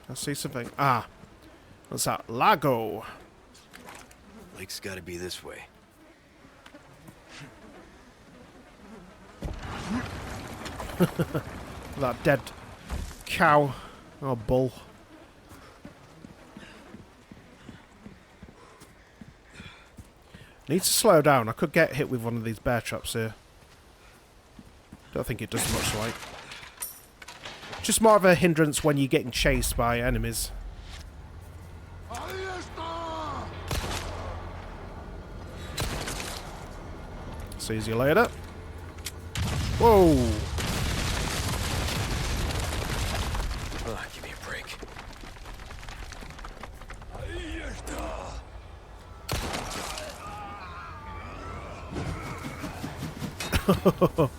I see something. Ah. What's that? Lago. Lake's gotta be this way. That dead cow. Or bull. Need to slow down. I could get hit with one of these bear traps here. Don't think it does much like. Just more of a hindrance when you're getting chased by enemies. See you later. Whoa! Give me a break. Oh,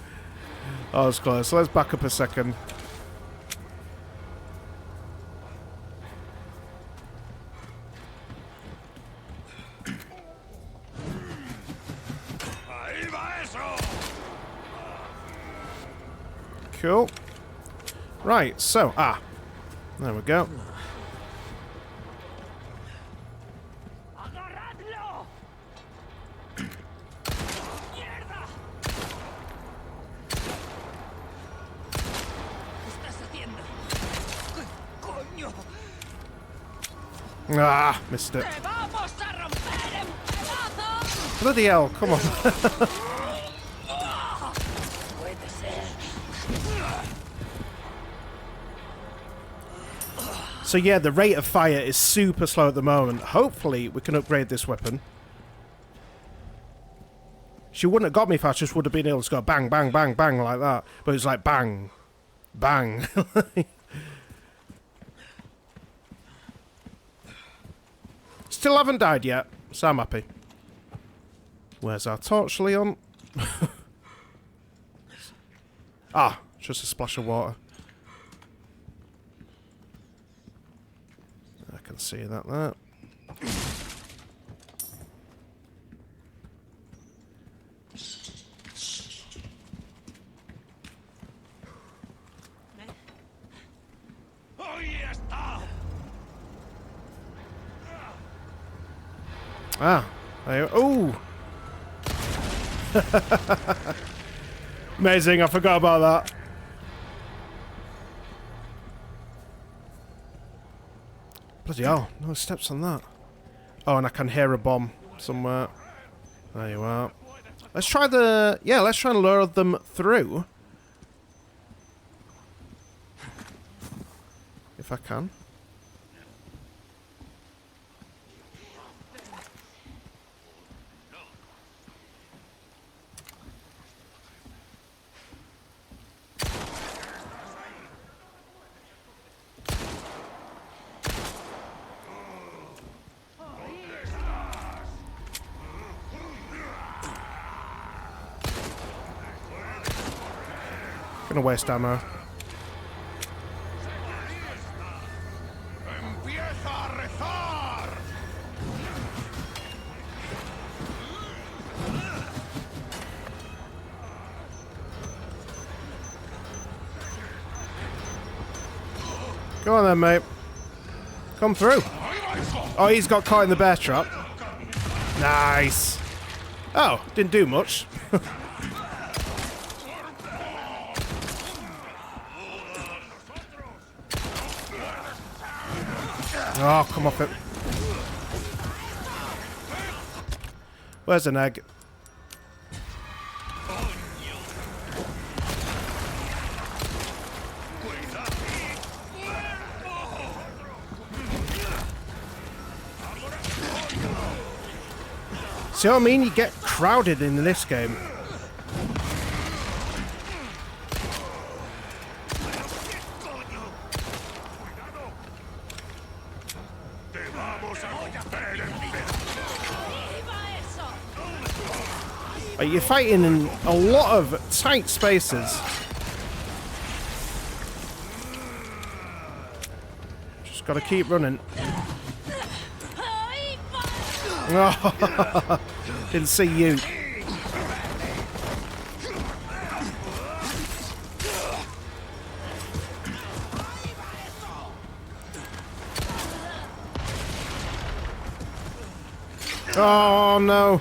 that was close. So let's back up a second. Cool. Right, so, there we go. Ah, missed it. Bloody hell, come on. So yeah, the rate of fire is super slow at the moment. Hopefully we can upgrade this weapon. She wouldn't have got me if I just would have been able to go bang, bang, bang, bang like that. But it's like bang, bang. Still haven't died yet, so I'm happy. Where's our torch, Leon? Just a splash of water. I can see that there. Oh! Amazing, I forgot about that. Bloody hell, no steps on that. Oh, and I can hear a bomb somewhere. There you are. Let's try the... Yeah, let's try and lure them through. If I can. Gonna waste ammo. Go on then, mate. Come through. Oh, he's got caught in the bear trap. Nice. Oh, didn't do much. Oh, come off it. Where's an egg? See what I mean? You get crowded in this game. Like, you're fighting in a lot of tight spaces. Just gotta keep running. Oh, didn't see you. Oh no.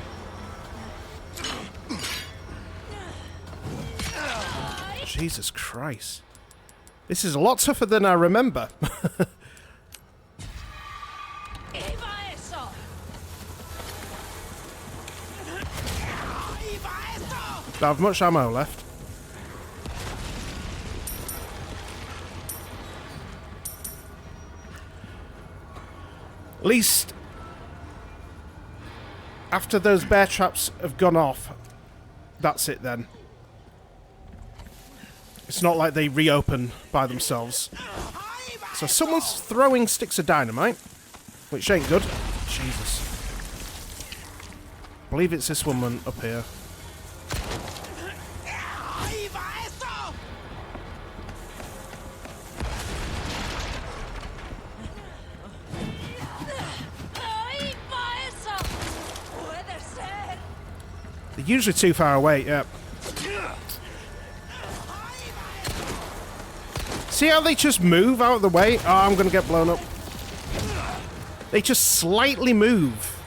Jesus Christ. This is a lot tougher than I remember. Don't have much ammo left. At least after those bear traps have gone off, that's it then. It's not like they reopen by themselves. So someone's throwing sticks of dynamite, which ain't good. Jesus. I believe it's this woman up here. They're usually too far away, yeah. See how they just move out of the way? Oh, I'm gonna get blown up. They just slightly move.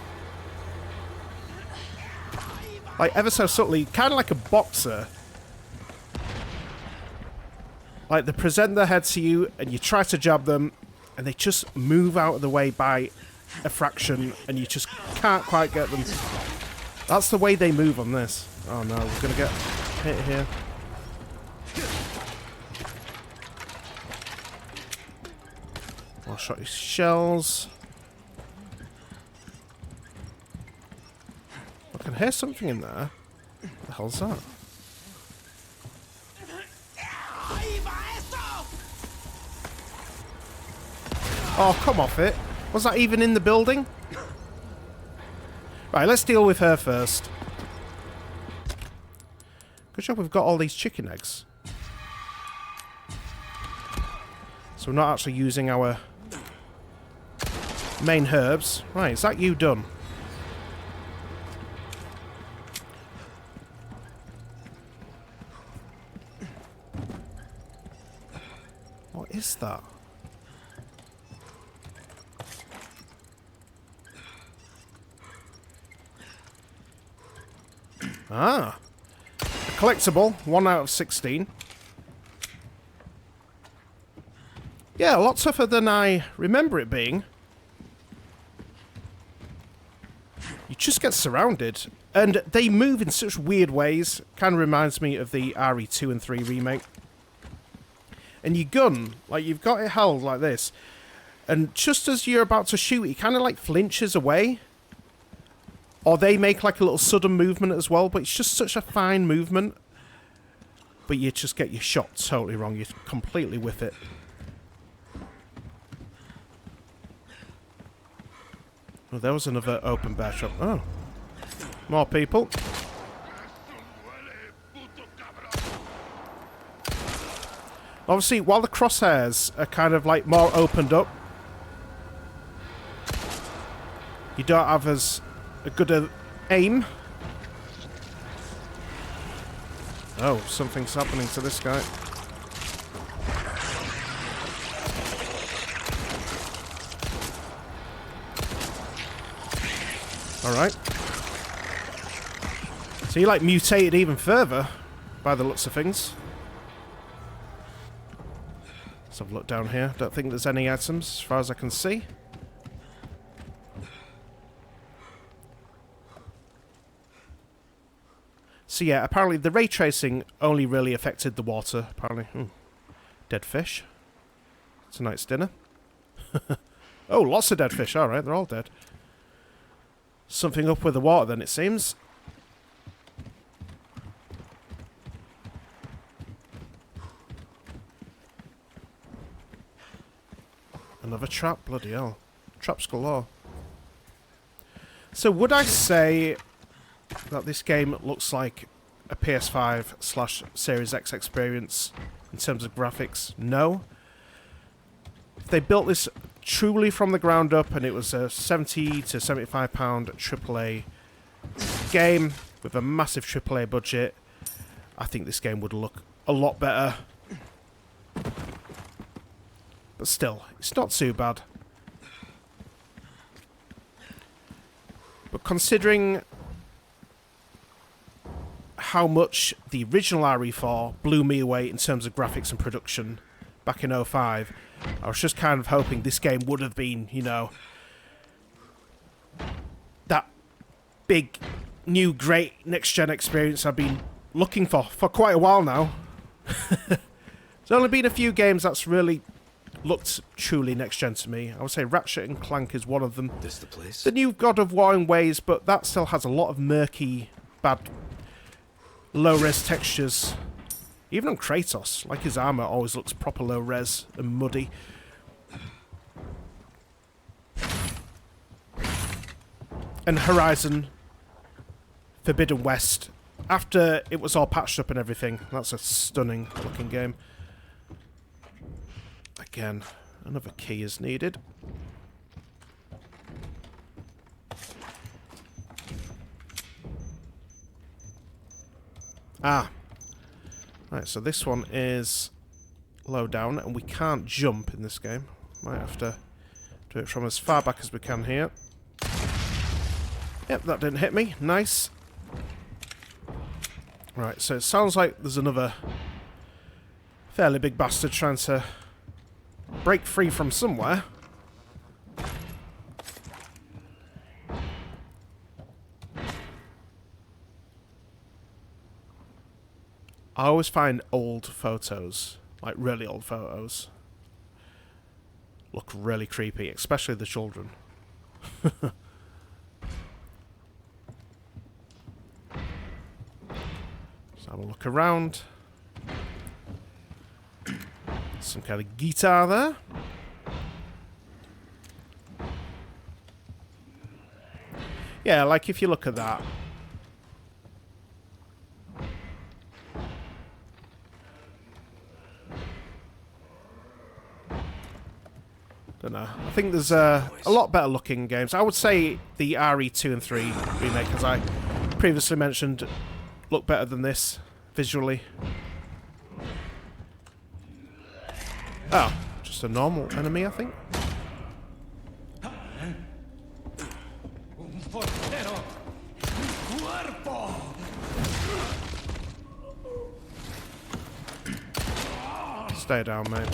Like, ever so subtly, kind of like a boxer. Like, they present their head to you, and you try to jab them, and they just move out of the way by a fraction, and you just can't quite get them. That's the way they move on this. Oh no, we're gonna get hit here. I'll shot his shells. I can hear something in there. What the hell's that? Oh, come off it. Was that even in the building? Right, let's deal with her first. Good job we've got all these chicken eggs. So we're not actually using our main herbs. Right, is that you done? What is that? Ah. A collectible, 1 out of 16. Yeah, a lot tougher than I remember it being. You just get surrounded. And they move in such weird ways. Kind of reminds me of the RE2 and 3 remake. And your gun, like, you've got it held like this. And just as you're about to shoot, it kind of like flinches away. Or they make like a little sudden movement as well, but it's just such a fine movement. But you just get your shot totally wrong. You completely whiff it. Oh, there was another open bear trap. Oh. More people. Obviously, while the crosshairs are kind of like more opened up, you don't have as a good a aim. Oh, something's happening to this guy. Alright. So you like mutated even further by the looks of things. Let's have a look down here. Don't think there's any items as far as I can see. So yeah, apparently the ray tracing only really affected the water, apparently. Dead fish. Tonight's dinner. Oh, lots of dead fish. Alright, they're all dead. Something up with the water then, it seems. Another trap? Bloody hell. Traps galore. So would I say that this game looks like a PS5/Series X experience in terms of graphics? No. If they built this truly from the ground up and it was a £70 to £75 AAA game with a massive AAA budget, I think this game would look a lot better. But still, it's not too bad. But considering how much the original RE4 blew me away in terms of graphics and production back in 05, I was just kind of hoping this game would have been, you know, that big, new, great next-gen experience I've been looking for quite a while now. There's only been a few games that's really looked truly next-gen to me. I would say Ratchet and Clank is one of them. This the place? The new God of War in ways, but that still has a lot of murky, bad, low-res textures. Even on Kratos, like his armor always looks proper low-res and muddy. And Horizon Forbidden West, after it was all patched up and everything, that's a stunning looking game. Again, another key is needed. Ah. Right, so this one is low down, and we can't jump in this game. Might have to do it from as far back as we can here. Yep, that didn't hit me. Nice. Right, so it sounds like there's another fairly big bastard trying to break free from somewhere. I always find old photos, like really old photos, look really creepy, especially the children. Let's have a look around. Some kind of guitar there. Yeah, like if you look at that. Don't know. I think there's a lot better looking games. I would say the RE2 and 3 remake, as I previously mentioned, look better than this visually. Oh, just a normal enemy, I think. Stay down, mate.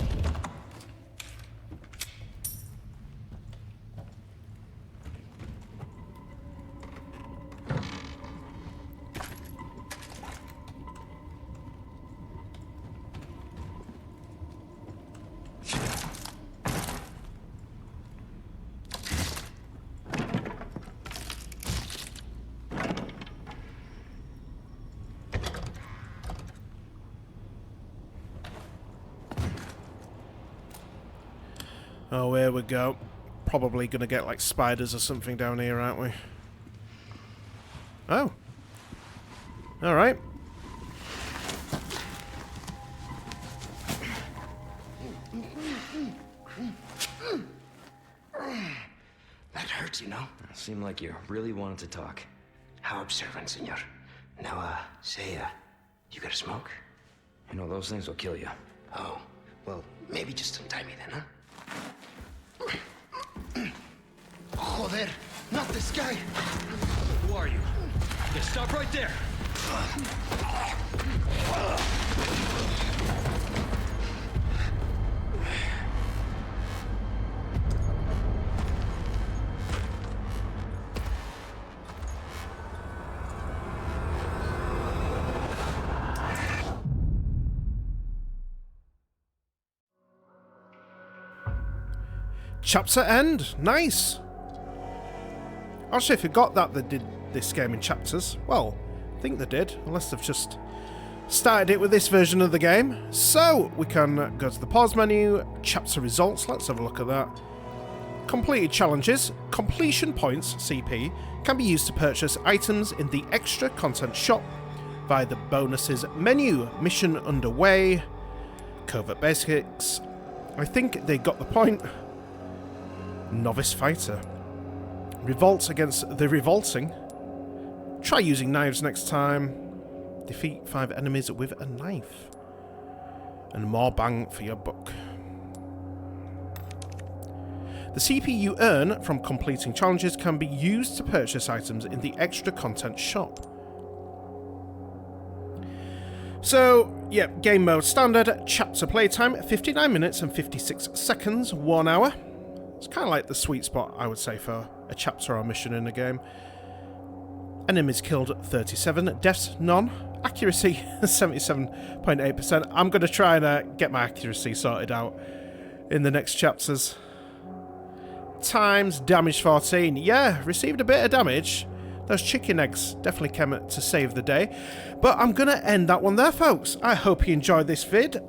Oh, here we go. Probably gonna get like spiders or something down here, aren't we? Oh. Alright. hurts, you know? Seemed like you really wanted to talk. How observant, senor. Now, say, you got a smoke? You know, those things will kill you. Oh, well, maybe just untie me then, huh? Joder, not this guy! Who are you? Yeah, stop right there! Chapter end. Nice. Actually, I forgot that they did this game in chapters. Well, I think they did, unless they've just started it with this version of the game. So, we can go to the pause menu, chapter results, let's have a look at that. Completed challenges, completion points, CP, can be used to purchase items in the extra content shop via the bonuses menu. Mission underway, covert basics. I think they got the point. Novice fighter. Revolt against the revolting. Try using knives next time. Defeat 5 enemies with a knife. And more bang for your buck. The CP you earn from completing challenges can be used to purchase items in the extra content shop. So, yeah, game mode standard, chapter playtime, 59 minutes and 56 seconds, 1 hour. It's kind of like the sweet spot, I would say, for a chapter or mission in a game. Enemies killed 37, deaths none, accuracy 77.8%. I'm going to try and get my accuracy sorted out in the next chapters. Times, damage 14. Yeah, received a bit of damage. Those chicken eggs definitely came to save the day. But I'm going to end that one there, folks. I hope you enjoyed this vid.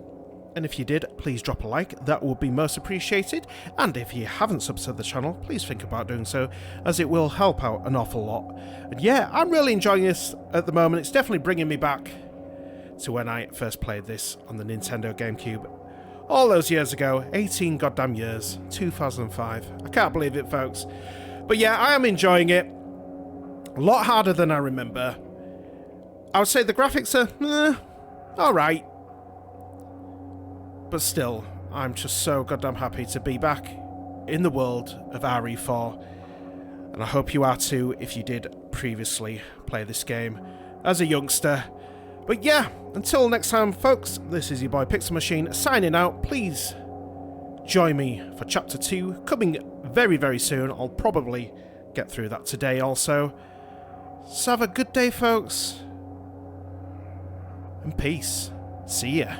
And if you did, please drop a like, that would be most appreciated. And if you haven't subbed to the channel, please think about doing so, as it will help out an awful lot. And yeah, I'm really enjoying this at the moment. It's definitely bringing me back to when I first played this on the Nintendo GameCube. All those years ago, 18 goddamn years, 2005. I can't believe it, folks. But yeah, I am enjoying it. A lot harder than I remember. I would say the graphics are, alright. But still, I'm just so goddamn happy to be back in the world of RE4. And I hope you are too if you did previously play this game as a youngster. But yeah, until next time, folks, this is your boy Pixel Machine signing out. Please join me for Chapter 2, coming very, very soon. I'll probably get through that today also. So have a good day, folks. And peace. See ya.